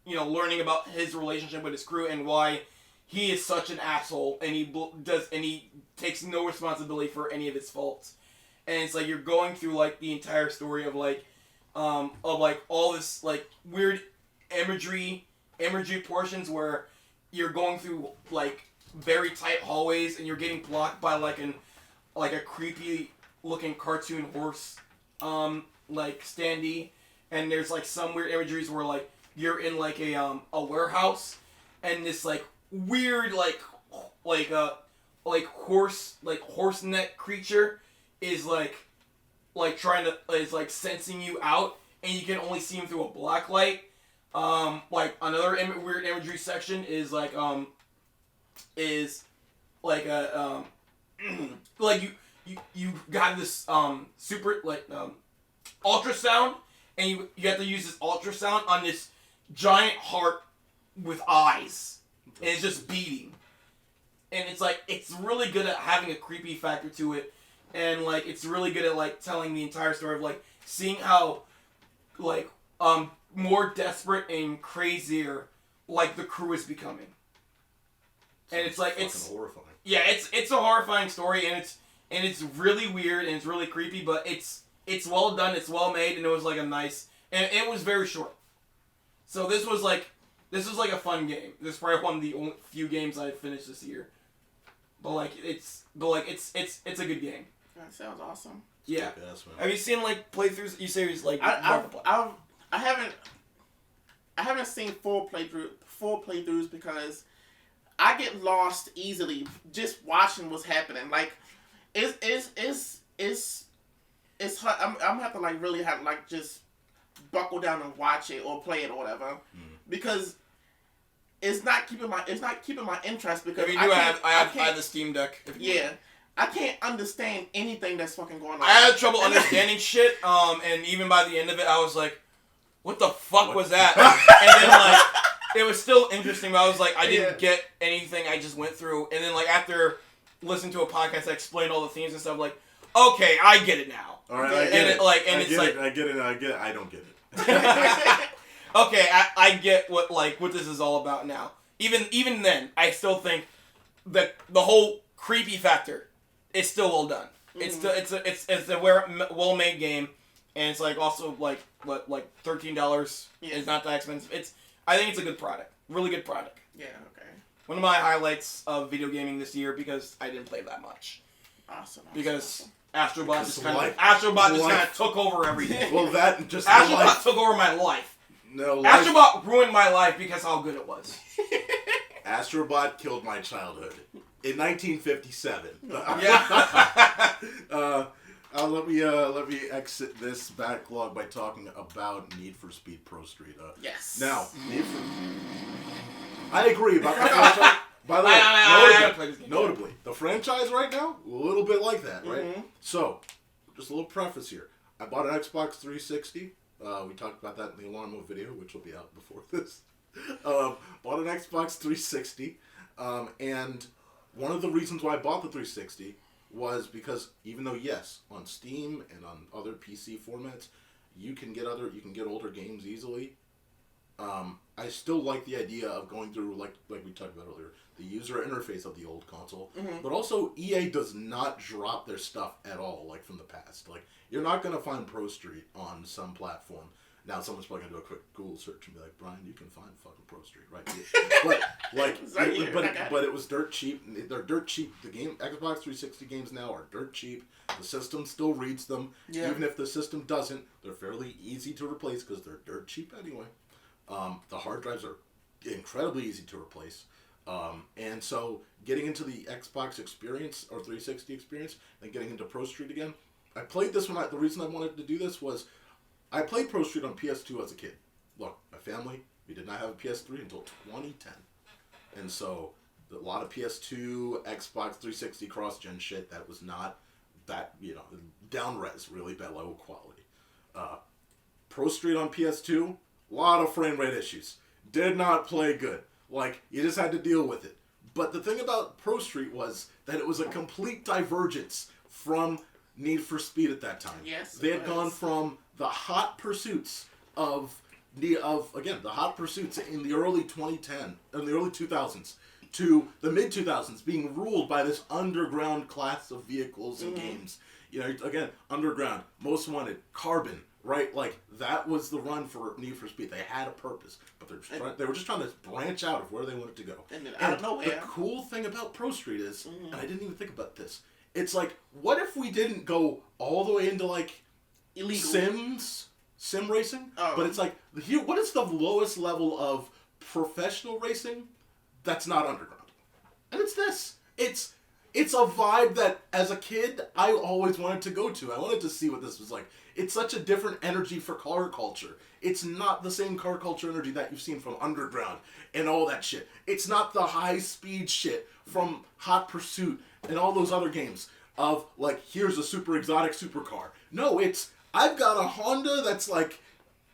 learning about his relationship with his crew and why he is such an asshole, and he takes no responsibility for any of his faults. And it's like you're going through like the entire story of all this like weird imagery portions where you're going through like very tight hallways, and you're getting blocked by like a creepy looking cartoon horse like standee, and there's like some weird imageries where like you're in like a warehouse, and this like weird horse neck creature is is sensing you out, and you can only see him through a black light. Like another weird imagery section is like a like you got this super like ultrasound, and you have to use this ultrasound on this giant heart with eyes, and it's just beating. And it's like, it's really good at having a creepy factor to it, and like it's really good at like telling the entire story of like seeing how like more desperate and crazier like the crew is becoming. And it's like it's horrifying. Yeah, it's a horrifying story, and it's really weird and it's really creepy, but it's well done, it's well made, and it was like a nice, and it was very short. So this was like a fun game. This is probably one of the only few games I finished this year. But it's a good game. That sounds awesome. Yeah. Yes, Have you seen like playthroughs? You say it's like I haven't seen full playthroughs because I get lost easily just watching what's happening. Like it's hard. I'm gonna have to like really have like just buckle down and watch it or play it or whatever because it's not keeping my interest because I have the Steam Deck. Yeah. I can't understand anything that's fucking going on. I had trouble understanding shit, and even by the end of it, I was like, what the fuck was that? And then, like, it was still interesting, but I was like, I didn't get anything I just went through. And then, like, after listening to a podcast that explained all the themes and stuff, like, okay, I get it now. All right, I get it. Like, and I it's get like, it. I get it. I don't get it. okay, I get what this is all about now. Even then, I still think that the whole creepy factor is still well done. Mm-hmm. It's a well made game, and it's like also like $13. Yeah. It's not that expensive. I think it's a good product, really good product. Yeah. Okay. One of my highlights of video gaming this year because I didn't play that much. Awesome. Because Astrobot just kind of took over everything. Well, that just Astrobot took over my life. No, Astrobot ruined my life because how good it was. Astrobot killed my childhood in 1957. Let me exit this backlog by talking about Need for Speed ProStreet. Yes. Now, I agree about the franchise. By the way, notably, the franchise right now, a little bit like that, right? Mm-hmm. So, just a little preface here. I bought an Xbox 360. We talked about that in the Alarm Mode video, which will be out before this. Bought an Xbox 360, and one of the reasons why I bought the 360 was because even though yes, on Steam and on other PC formats, you can get older games easily. I still like the idea of going through like we talked about earlier, the user interface of the old console. Mm-hmm. But also EA does not drop their stuff at all, like from the past. Like you're not gonna find ProStreet on some platform. Now someone's probably gonna do a quick Google search and be like, Brian, you can find fucking ProStreet, right? But it was dirt cheap. They're dirt cheap. The Xbox 360 games now are dirt cheap. The system still reads them. Yeah. Even if the system doesn't, they're fairly easy to replace because they're dirt cheap anyway. The hard drives are incredibly easy to replace. And so getting into the Xbox experience or 360 experience and getting into ProStreet again, I played this one. The reason I wanted to do this was I played ProStreet on PS2 as a kid. Look, my family, we did not have a PS3 until 2010. And so a lot of PS2, Xbox 360 cross-gen shit that was not that, down-res, really bad, low quality. ProStreet on PS2, a lot of frame rate issues. Did not play good. Like, you just had to deal with it. But the thing about ProStreet was that it was a complete divergence from Need for Speed at that time. Yes. They had gone from the hot pursuits in the early 2000s to the mid 2000s being ruled by this underground class of vehicles and games. Again, underground, Most Wanted, Carbon, right? Like that was the run for Need for Speed. They had a purpose, but they were just trying to branch out of where they wanted to go. And then out of nowhere. The cool thing about ProStreet is, and I didn't even think about this, it's like, what if we didn't go all the way into like illegal sim racing? Oh. But it's like, here, what is the lowest level of professional racing that's not underground? And it's this. it's a vibe that, as a kid, I always wanted to go to. I wanted to see what this was like. It's such a different energy for car culture. It's not the same car culture energy that you've seen from Underground and all that shit. It's not the high-speed shit from Hot Pursuit and all those other games of, like, here's a super exotic supercar. No, it's, I've got a Honda that's, like,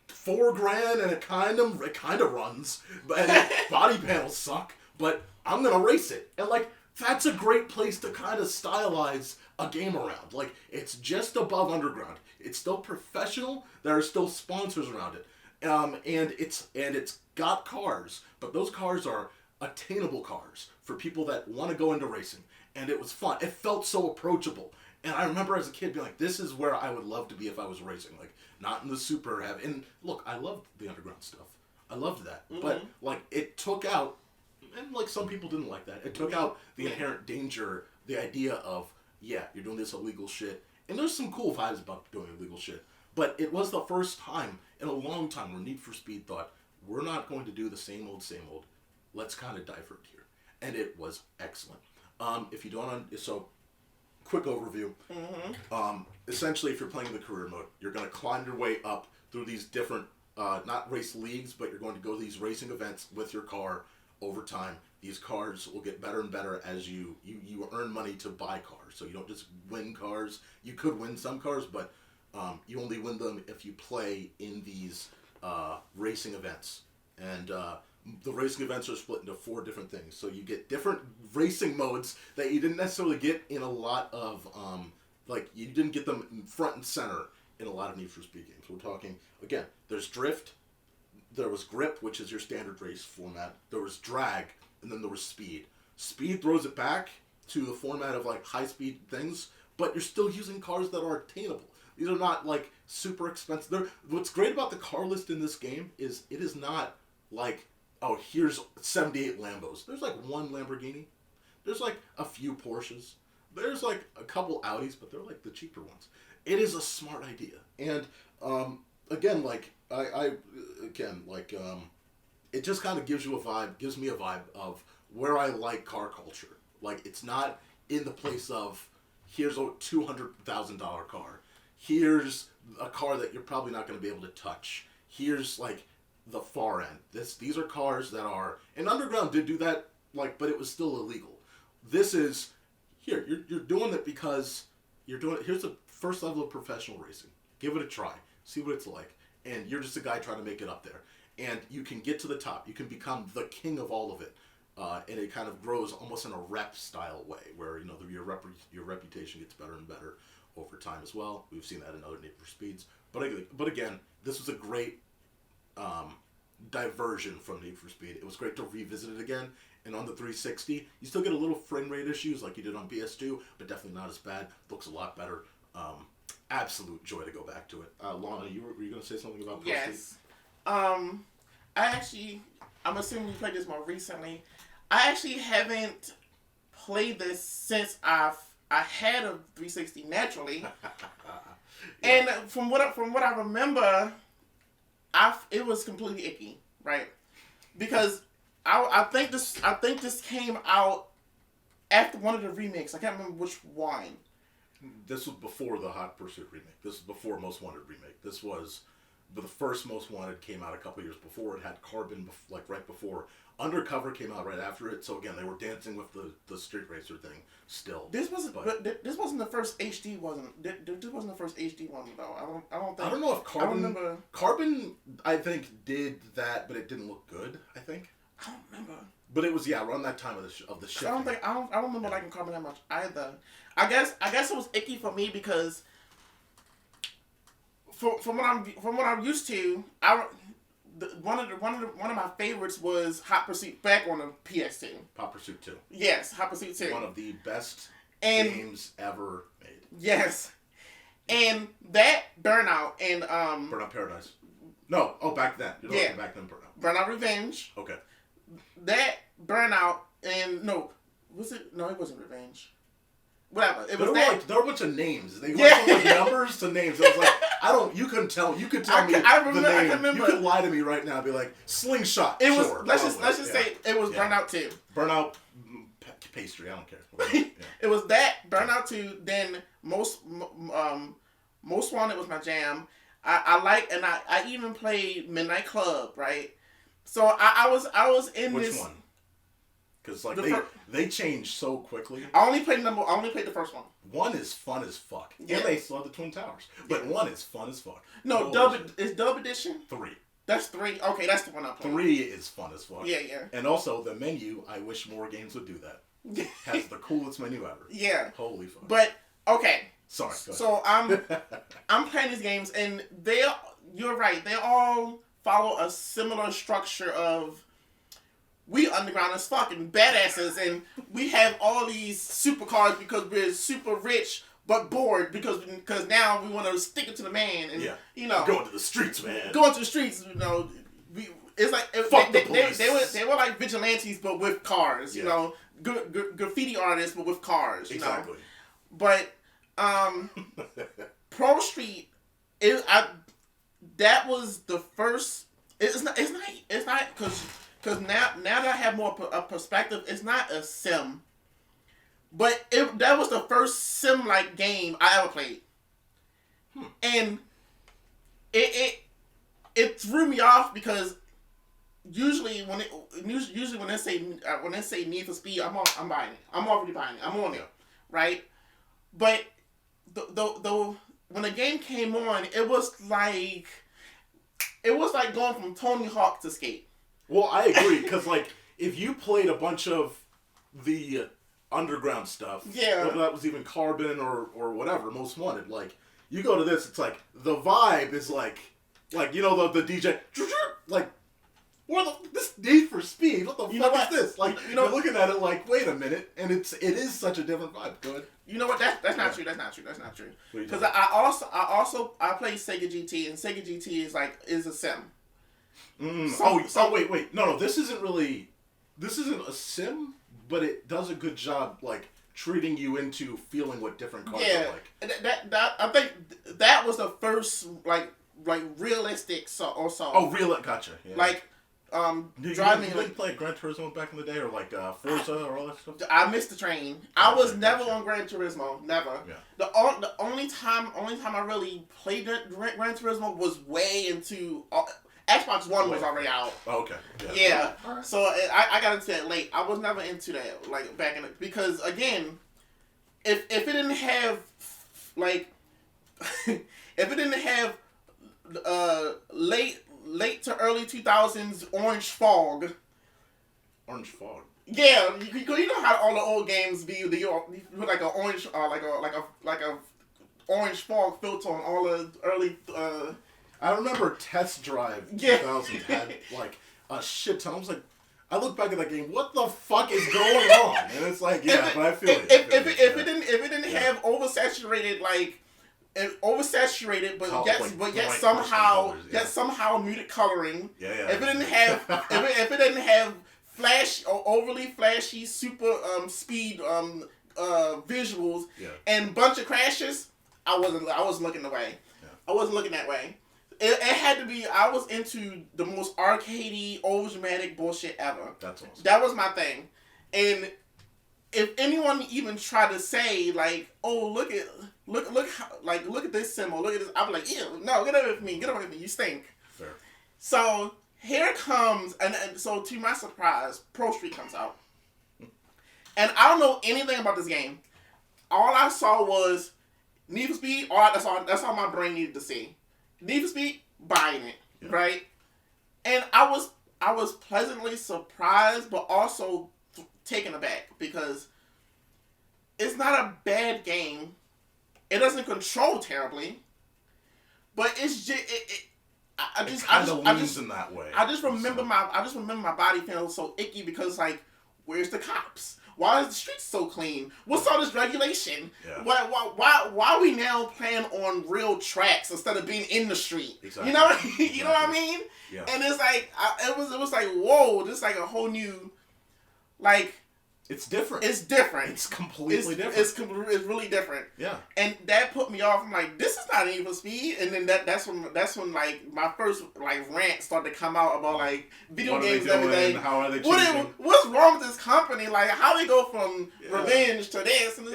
$4,000 and it kind of runs, and body panels suck, but I'm gonna race it. And, like, that's a great place to kind of stylize a game around. Like, it's just above Underground. It's still professional. There are still sponsors around it. And it's got cars, but those cars are attainable cars for people that want to go into racing. And it was fun. It felt so approachable. And I remember as a kid being like, this is where I would love to be if I was racing. Like, not in the super heavy. And look, I loved the Underground stuff. I loved that. Mm-hmm. But, like, it took out, and, like, some people didn't like that. It took out the inherent danger, the idea of, yeah, you're doing this illegal shit. And there's some cool vibes about doing illegal shit. But it was the first time in a long time where Need for Speed thought, we're not going to do the same old. Let's kind of divert here. And it was excellent. If you don't, so, quick overview. Mm-hmm. Essentially, if you're playing the career mode, you're going to climb your way up through these different, not race leagues, but you're going to go to these racing events with your car over time. These cars will get better and better as you earn money to buy cars. So you don't just win cars. You could win some cars, but you only win them if you play in these racing events. And the racing events are split into 4 different things. So you get different racing modes that you didn't necessarily get in a lot of, like, you didn't get them in front and center in a lot of Need for Speed games. We're talking, again, there's drift, there was grip, which is your standard race format, there was drag, and then there was speed. Speed throws it back to the format of, like, high-speed things, but you're still using cars that are attainable. These are not, like, super expensive. What's great about the car list in this game is it is not, like, oh, here's 78 Lambos. There's, like, 1 Lamborghini. There's, like, a few Porsches. There's, like, a couple Audis, but they're, like, the cheaper ones. It is a smart idea. And, again, like, it just kind of gives me a vibe of where I like car culture. Like, it's not in the place of, here's a $200,000 car. Here's a car that you're probably not going to be able to touch. Here's, like, the far end. These are cars that are, and Underground did do that, like, but it was still illegal. This is, here, you're doing it because you're doing it, here's the first level of professional racing. Give it a try. See what it's like. And you're just a guy trying to make it up there. And you can get to the top. You can become the king of all of it. And it kind of grows almost in a rep style way, where, you know, your reputation gets better and better over time as well. We've seen that in other Need for Speeds. But again, this was a great diversion from Need for Speed. It was great to revisit it again. And on the 360, you still get a little frame rate issues like you did on PS2, but definitely not as bad. Looks a lot better. Absolute joy to go back to it. Lana, were you going to say something about ProStreet? Yes. I'm assuming you played this more recently. I actually haven't played this since I had a 360 naturally. Yeah. And from what I remember, it was completely icky, right? Because I think this came out after one of the remakes. I can't remember which one. This was before the Hot Pursuit remake. This was before Most Wanted remake. This was, but the first Most Wanted came out a couple years before. It had Carbon, like, right before. Undercover came out right after it. So again, they were dancing with the Street Racer thing still. This wasn't the first HD, wasn't? This wasn't the first HD one though. I don't know if Carbon. I remember. Carbon, I think, did that, but it didn't look good. I think. I don't remember. But it was, yeah, around that time of the shift. I don't remember liking Carbon that much either. I guess it was icky for me because from what I'm used to, one of my favorites was Hot Pursuit back on the PS2. Hot Pursuit 2. Yes, Hot Pursuit 2. One of the best games ever made. Yes. And that Burnout and Burnout Paradise. No, back then. Yeah. Back then Burnout. Burnout Revenge. Okay. That Burnout and it wasn't Revenge. Whatever. There were a bunch of names. They went from, like, numbers to names. I was like, you couldn't tell. You could tell me the name. I remember. You could lie to me right now and be like, Slingshot. Let's just say it was Burnout 2. Burnout pastry. I don't care. It was that, Burnout 2, then Most Wanted was my jam. I like, and I even played Midnight Club, right? So I was in Which this. Which one? Because like they changed so quickly. I only played the first one. One is fun as fuck. Yeah. And they still have the Twin Towers. But one is fun as fuck. No, is Dub Edition? 3. That's 3. Okay, that's the one I played. 3 is fun as fuck. Yeah. And also the menu, I wish more games would do that. Has the coolest menu ever. Yeah. Holy fuck. But okay. Sorry. So I'm playing these games, and you're right. They all follow a similar structure of we underground as fucking badasses, and we have all these supercars because we're super rich but bored because now we want to stick it to the man, and you know, going to the streets, man. Going to the streets, you know. It's like they were like vigilantes but with cars, you know, graffiti artists but with cars, you know. But ProStreet, that was the first. It's not because now that I have more perspective, it's not a sim. But that was the first sim-like game I ever played, and it threw me off because usually when they say Need for Speed, I'm buying it. I'm already buying it. I'm on it, right? But the when the game came on, it was like going from Tony Hawk to Skate. Well, I agree because like if you played a bunch of the underground stuff, whether that was even Carbon or whatever, Most Wanted, like you go to this, it's like the vibe is like you know the DJ like this Need for Speed, what the fuck is this? Like you're looking at it like, wait a minute, and it is such a different vibe. Go ahead. You know what? That's not true. That's not true. Because I also play Sega GT, and Sega GT is a sim. Wait. No. This isn't a sim, but it does a good job like treating you into feeling what different cars are like. That I think that was the first like realistic song. Oh, real? Gotcha. Yeah. Like driving. You like play Gran Turismo back in the day, or like Forza or all that stuff? I missed the train. I was never on Gran Turismo. Never. Yeah. The only time I really played Gran Turismo was way into. Xbox One was already out. Oh, okay. Yeah. Right. So I got into that late. I was never into that like back in the, because again, if it didn't have like if it didn't have late to early 2000s Orange Fog. Orange Fog. Yeah, you know how all the old games be with like an orange like a orange fog filter on all the early. I remember Test Drive 2000 had like a shit ton. I was like, I look back at that game. What the fuck is going on? And it's like, but I feel it. If it didn't have oversaturated but yet somehow muted coloring. If it didn't have overly flashy super speed visuals and bunch of crashes, I wasn't looking away. I wasn't looking that way. It had to be. I was into the most arcadey, overdramatic bullshit ever. That's awesome. That was my thing. And if anyone even tried to say like, "Oh, look at this symbol, look at this," I'd be like, "Ew, no, get away from me, you stink." Fair. So here comes, and so to my surprise, ProStreet comes out, and I don't know anything about this game. All I saw was Need for Speed. That's all my brain needed to see. Need for Speed, buying it, right? And I was pleasantly surprised, but also taken aback because it's not a bad game. It doesn't control terribly, but it's just I just in that way. I just remember my body feeling so icky because like, where's the cops? Why is the streets so clean? What's all this regulation? Yeah. Why are we now playing on real tracks instead of being in the street? Exactly. You know what I mean? Yeah. And it's like it was like, whoa, this is like a whole new, like It's different. It's different. It's completely different. It's really different. Yeah. And that put me off. I'm like, this is not Need for Speed. And then that's when like my first like rant started to come out about like video games and everything. How are they changing? What's wrong with this company? Like, how they go from revenge to this? And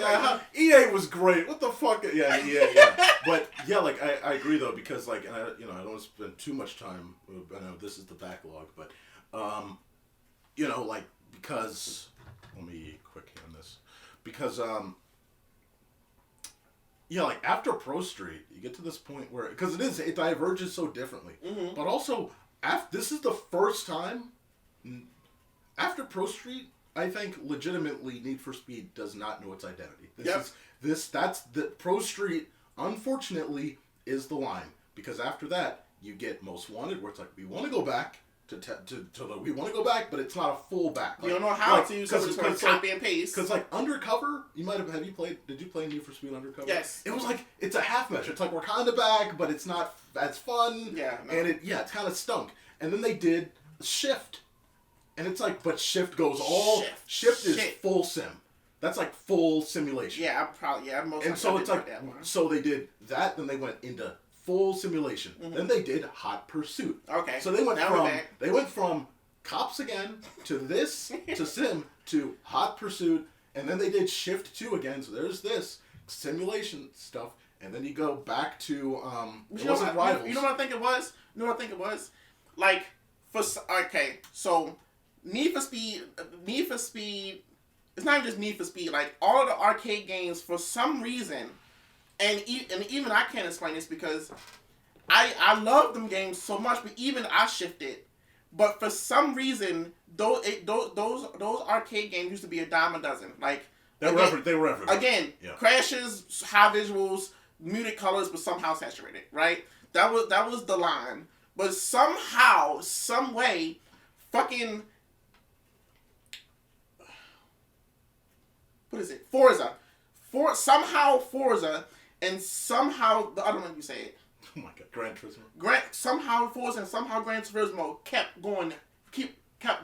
EA was great. What the fuck? Yeah. But yeah, like I agree though, because like I don't want to spend too much time. I know this is the backlog, but like because. Let me quick on this, because like after ProStreet, you get to this point where because it diverges so differently, but also this is the first time after ProStreet, I think legitimately Need for Speed does not know its identity. That's the ProStreet. Unfortunately, is the line, because after that you get Most Wanted, where it's like we want to go back. We want to go back, but it's not a full back. You don't know how to, so it's going to copy and paste. Because like Undercover, did you play Need for Speed Undercover? Yes. It was like, it's a half measure. It's like we're kind of back, but it's not as fun. Yeah. No. And it kind of stunk. And then they did Shift. And it's like, but Shift goes Shift is full sim. That's like full simulation. Yeah, so it's like, so they did that, then they went into full simulation. Then they did Hot Pursuit. Okay. So they went from cops again to this to sim to Hot Pursuit, and then they did Shift 2 again. So there's this simulation stuff, and then you go back to You know what I think it was? Like so Need for Speed. It's not even just Need for Speed. Like all the arcade games, for some reason. And even I can't explain this because I love them games so much, but even I shifted. But for some reason, those arcade games used to be a dime a dozen. Like they were everywhere. Again, crashes, high visuals, muted colors, but somehow saturated. Right? That was the line. But somehow, some way, fucking what is it? Forza. Forza. And somehow the other one you said. Oh my god, Gran Turismo. Somehow Forza and somehow Gran Turismo kept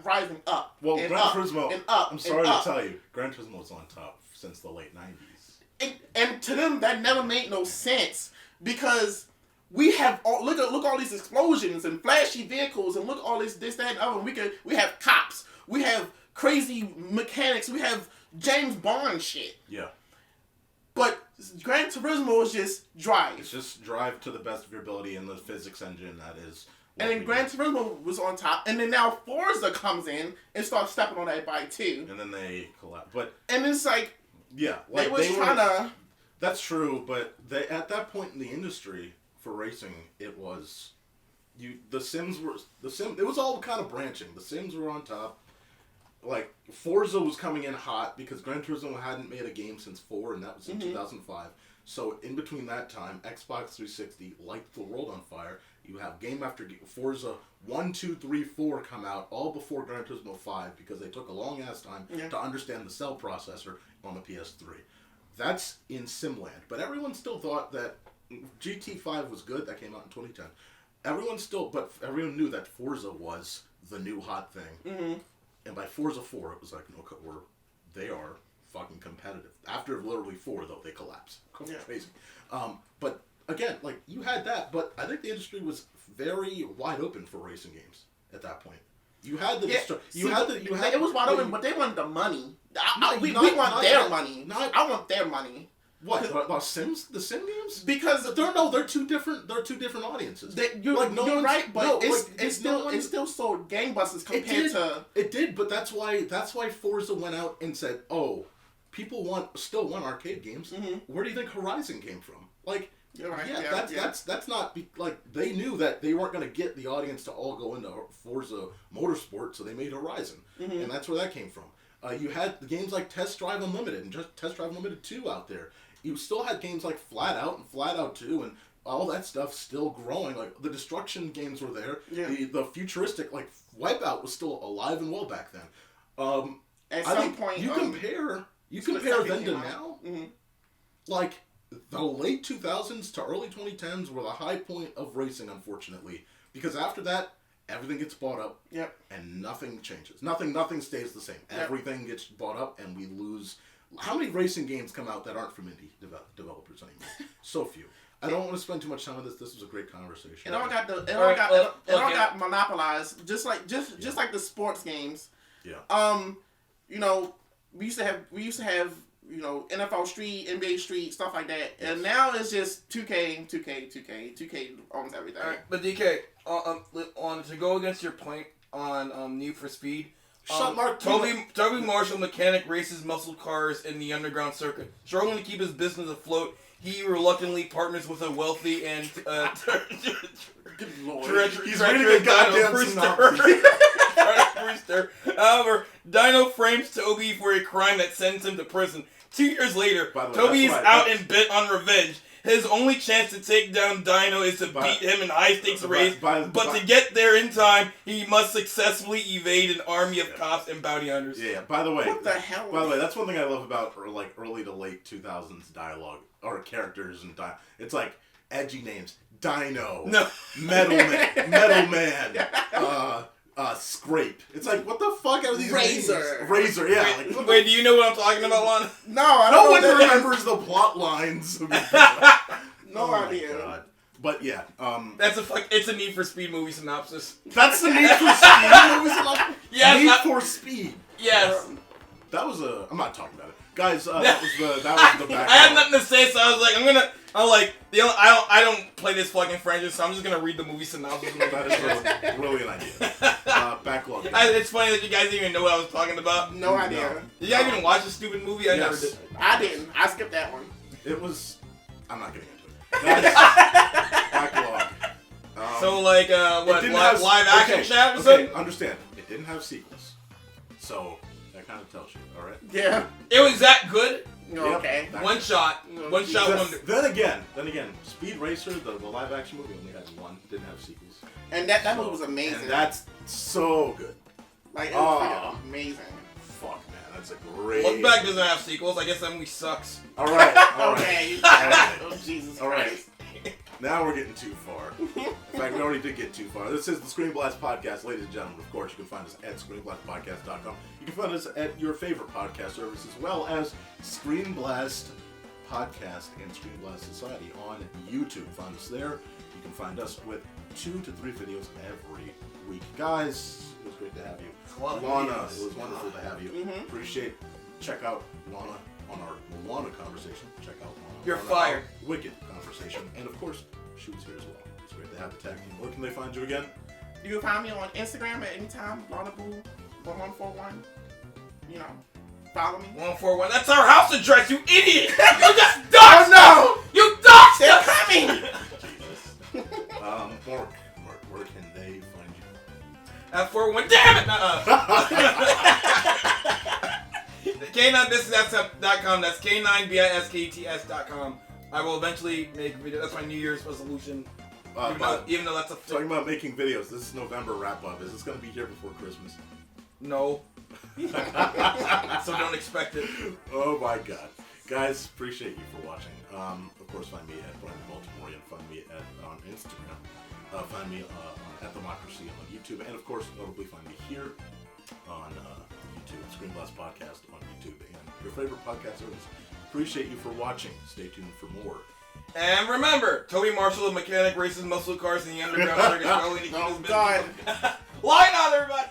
rising up. Well, and Gran Turismo. And up. I'm sorry to tell you, Gran Turismo was on top since the late '90s. And to them, that never made no sense because we have look at all these explosions and flashy vehicles and look at all this, that, and other. We have cops. We have crazy mechanics. We have James Bond shit. Yeah. But Gran Turismo is just drive. It's just drive to the best of your ability in the physics engine that is. And then Gran Turismo was on top, and then now Forza comes in and starts stepping on that bike too. And then they collapse. And it's like, yeah, like they trying to. That's true, but at that point in the industry for racing, it was, the Sims. It was all kind of branching. The Sims were on top. Like, Forza was coming in hot because Gran Turismo hadn't made a game since 4, and that was in 2005. So, in between that time, Xbox 360 lighted the world on fire. You have game after game. Forza 1, 2, 3, 4 come out all before Gran Turismo 5 because they took a long-ass time to understand the cell processor on the PS3. That's in Simland. But everyone still thought that GT5 was good. That came out in 2010. Everyone knew that Forza was the new hot thing. Mm-hmm. And by Forza 4, it was like, no, they are fucking competitive. After literally 4, though, they collapse. Crazy. But again, like, you had that, but I think the industry was very wide open for racing games at that point. You had the... It was wide open, but they wanted the money. We want their money. I want their money. What about Sims? The Sim games? Because they're two different audiences. You're right, but it's still so gangbusters compared to. It did, but that's why Forza went out and said, "Oh, people still want arcade games." Mm-hmm. Where do you think Horizon came from? Like, you're right. That's not like they knew that they weren't going to get the audience to all go into Forza Motorsport, so they made Horizon, and that's where that came from. You had the games like Test Drive Unlimited and just Test Drive Unlimited 2 out there. You still had games like Flat Out and Flat Out 2 and all that stuff still growing. Like, the Destruction games were there. Yeah. The futuristic, like, Wipeout was still alive and well back then. At some point... You compare then to now, like, the late 2000s to early 2010s were the high point of racing, unfortunately. Because after that, everything gets bought up. Yep. And nothing changes. Nothing stays the same. Yep. Everything gets bought up, and we lose. How many racing games come out that aren't from indie developers anymore? So few. I don't want to spend too much time on this. This was a great conversation. It all got monopolized, just like the sports games. Yeah. You know, we used to have you know, NFL Street, NBA Street, stuff like that, and now it's just 2K owns everything. All right, but DK, on to go against your point on Need for Speed. Mark. Toby Marshall mechanic races muscle cars in the underground circuit. Struggling to keep his business afloat, he reluctantly partners with a wealthy and He's reading a goddamn synopsis. Brewster. However, Dino frames Toby for a crime that sends him to prison. 2 years later, Toby is out and bent on revenge. His only chance to take down Dino is to beat him in a high-stakes race, but to get there in time, he must successfully evade an army of cops and bounty hunters. Yeah. By the way, what the hell? By the way, that's one thing I love about early to late 2000s dialogue or characters and it's like edgy names: Dino, Metal Man, Scrape. It's like, what the fuck are these names? Razor, yeah. Wait, do you know what I'm talking about, Lana? No, I don't know. No one remembers the plot lines. No idea. God. But yeah, it's a Need for Speed movie synopsis. That's the Need for Speed movie synopsis? Yes, Need for Speed. Yes. That was I'm not talking about it. Guys, that was the Backlog. I had nothing to say, so I was like, I don't play this fucking franchise, so I'm just gonna read the movie synopsis. That is really an idea. Backlog. It's funny that you guys didn't even know what I was talking about. No idea. Did you guys even watch the stupid movie? I never did. I didn't. I skipped that one. It was. I'm not getting into it. Backlog. So like, live action chat or something? Understand. It didn't have sequels, so that kind of tells you. All right. Yeah. It was that good. Okay. One shot wonder. Then again, Speed Racer, the live action movie only had one, didn't have sequels. And that movie was amazing. And that's so good. Like, it was amazing. Fuck, man, that's a great... Look Back doesn't have sequels. I guess that movie sucks. Alright. Okay. Oh, Jesus Christ. Now we're getting too far. In fact, we already did get too far. This is the ScreenBlast Podcast, ladies and gentlemen. Of course, you can find us at ScreenBlastPodcast.com. You can find us at your favorite podcast service, as well as ScreenBlast Podcast and ScreenBlast Society on YouTube. Find us there. You can find us with 2 to 3 videos every week. Guys, it was great to have you. Lana, it was wonderful to have you. Appreciate it. Check out Lana on our Moana conversation. Check out Lana. You're fired. Wicked conversation. And of course, she was here as well. It's great to have the tag team. Where can they find you again? You can find me on Instagram at any time. LanaBoo1141. You know, follow me. 141. That's our house address, you idiot! You just doxed us! You doxed They're us! coming! Mark, where can they find you? At 401. Damn it! K9business.com. That's K9BISKETS.com. I will eventually make a video. That's my New Year's resolution. Even though that's a talking about making videos. This is November wrap-up. Is this going to be here before Christmas? No. So don't expect it. Oh my God. Guys, appreciate you for watching. Of course, find me at Bryan Baltimorean. Find me on Instagram. Find me at Democracy on YouTube. And of course, notably find me here on YouTube. ScreenBlast Podcast on YouTube. And your favorite podcast service. Appreciate you for watching. Stay tuned for more. And remember, Toby Marshall, the mechanic, races muscle cars in the underground circuit. Oh, God. Line on, everybody!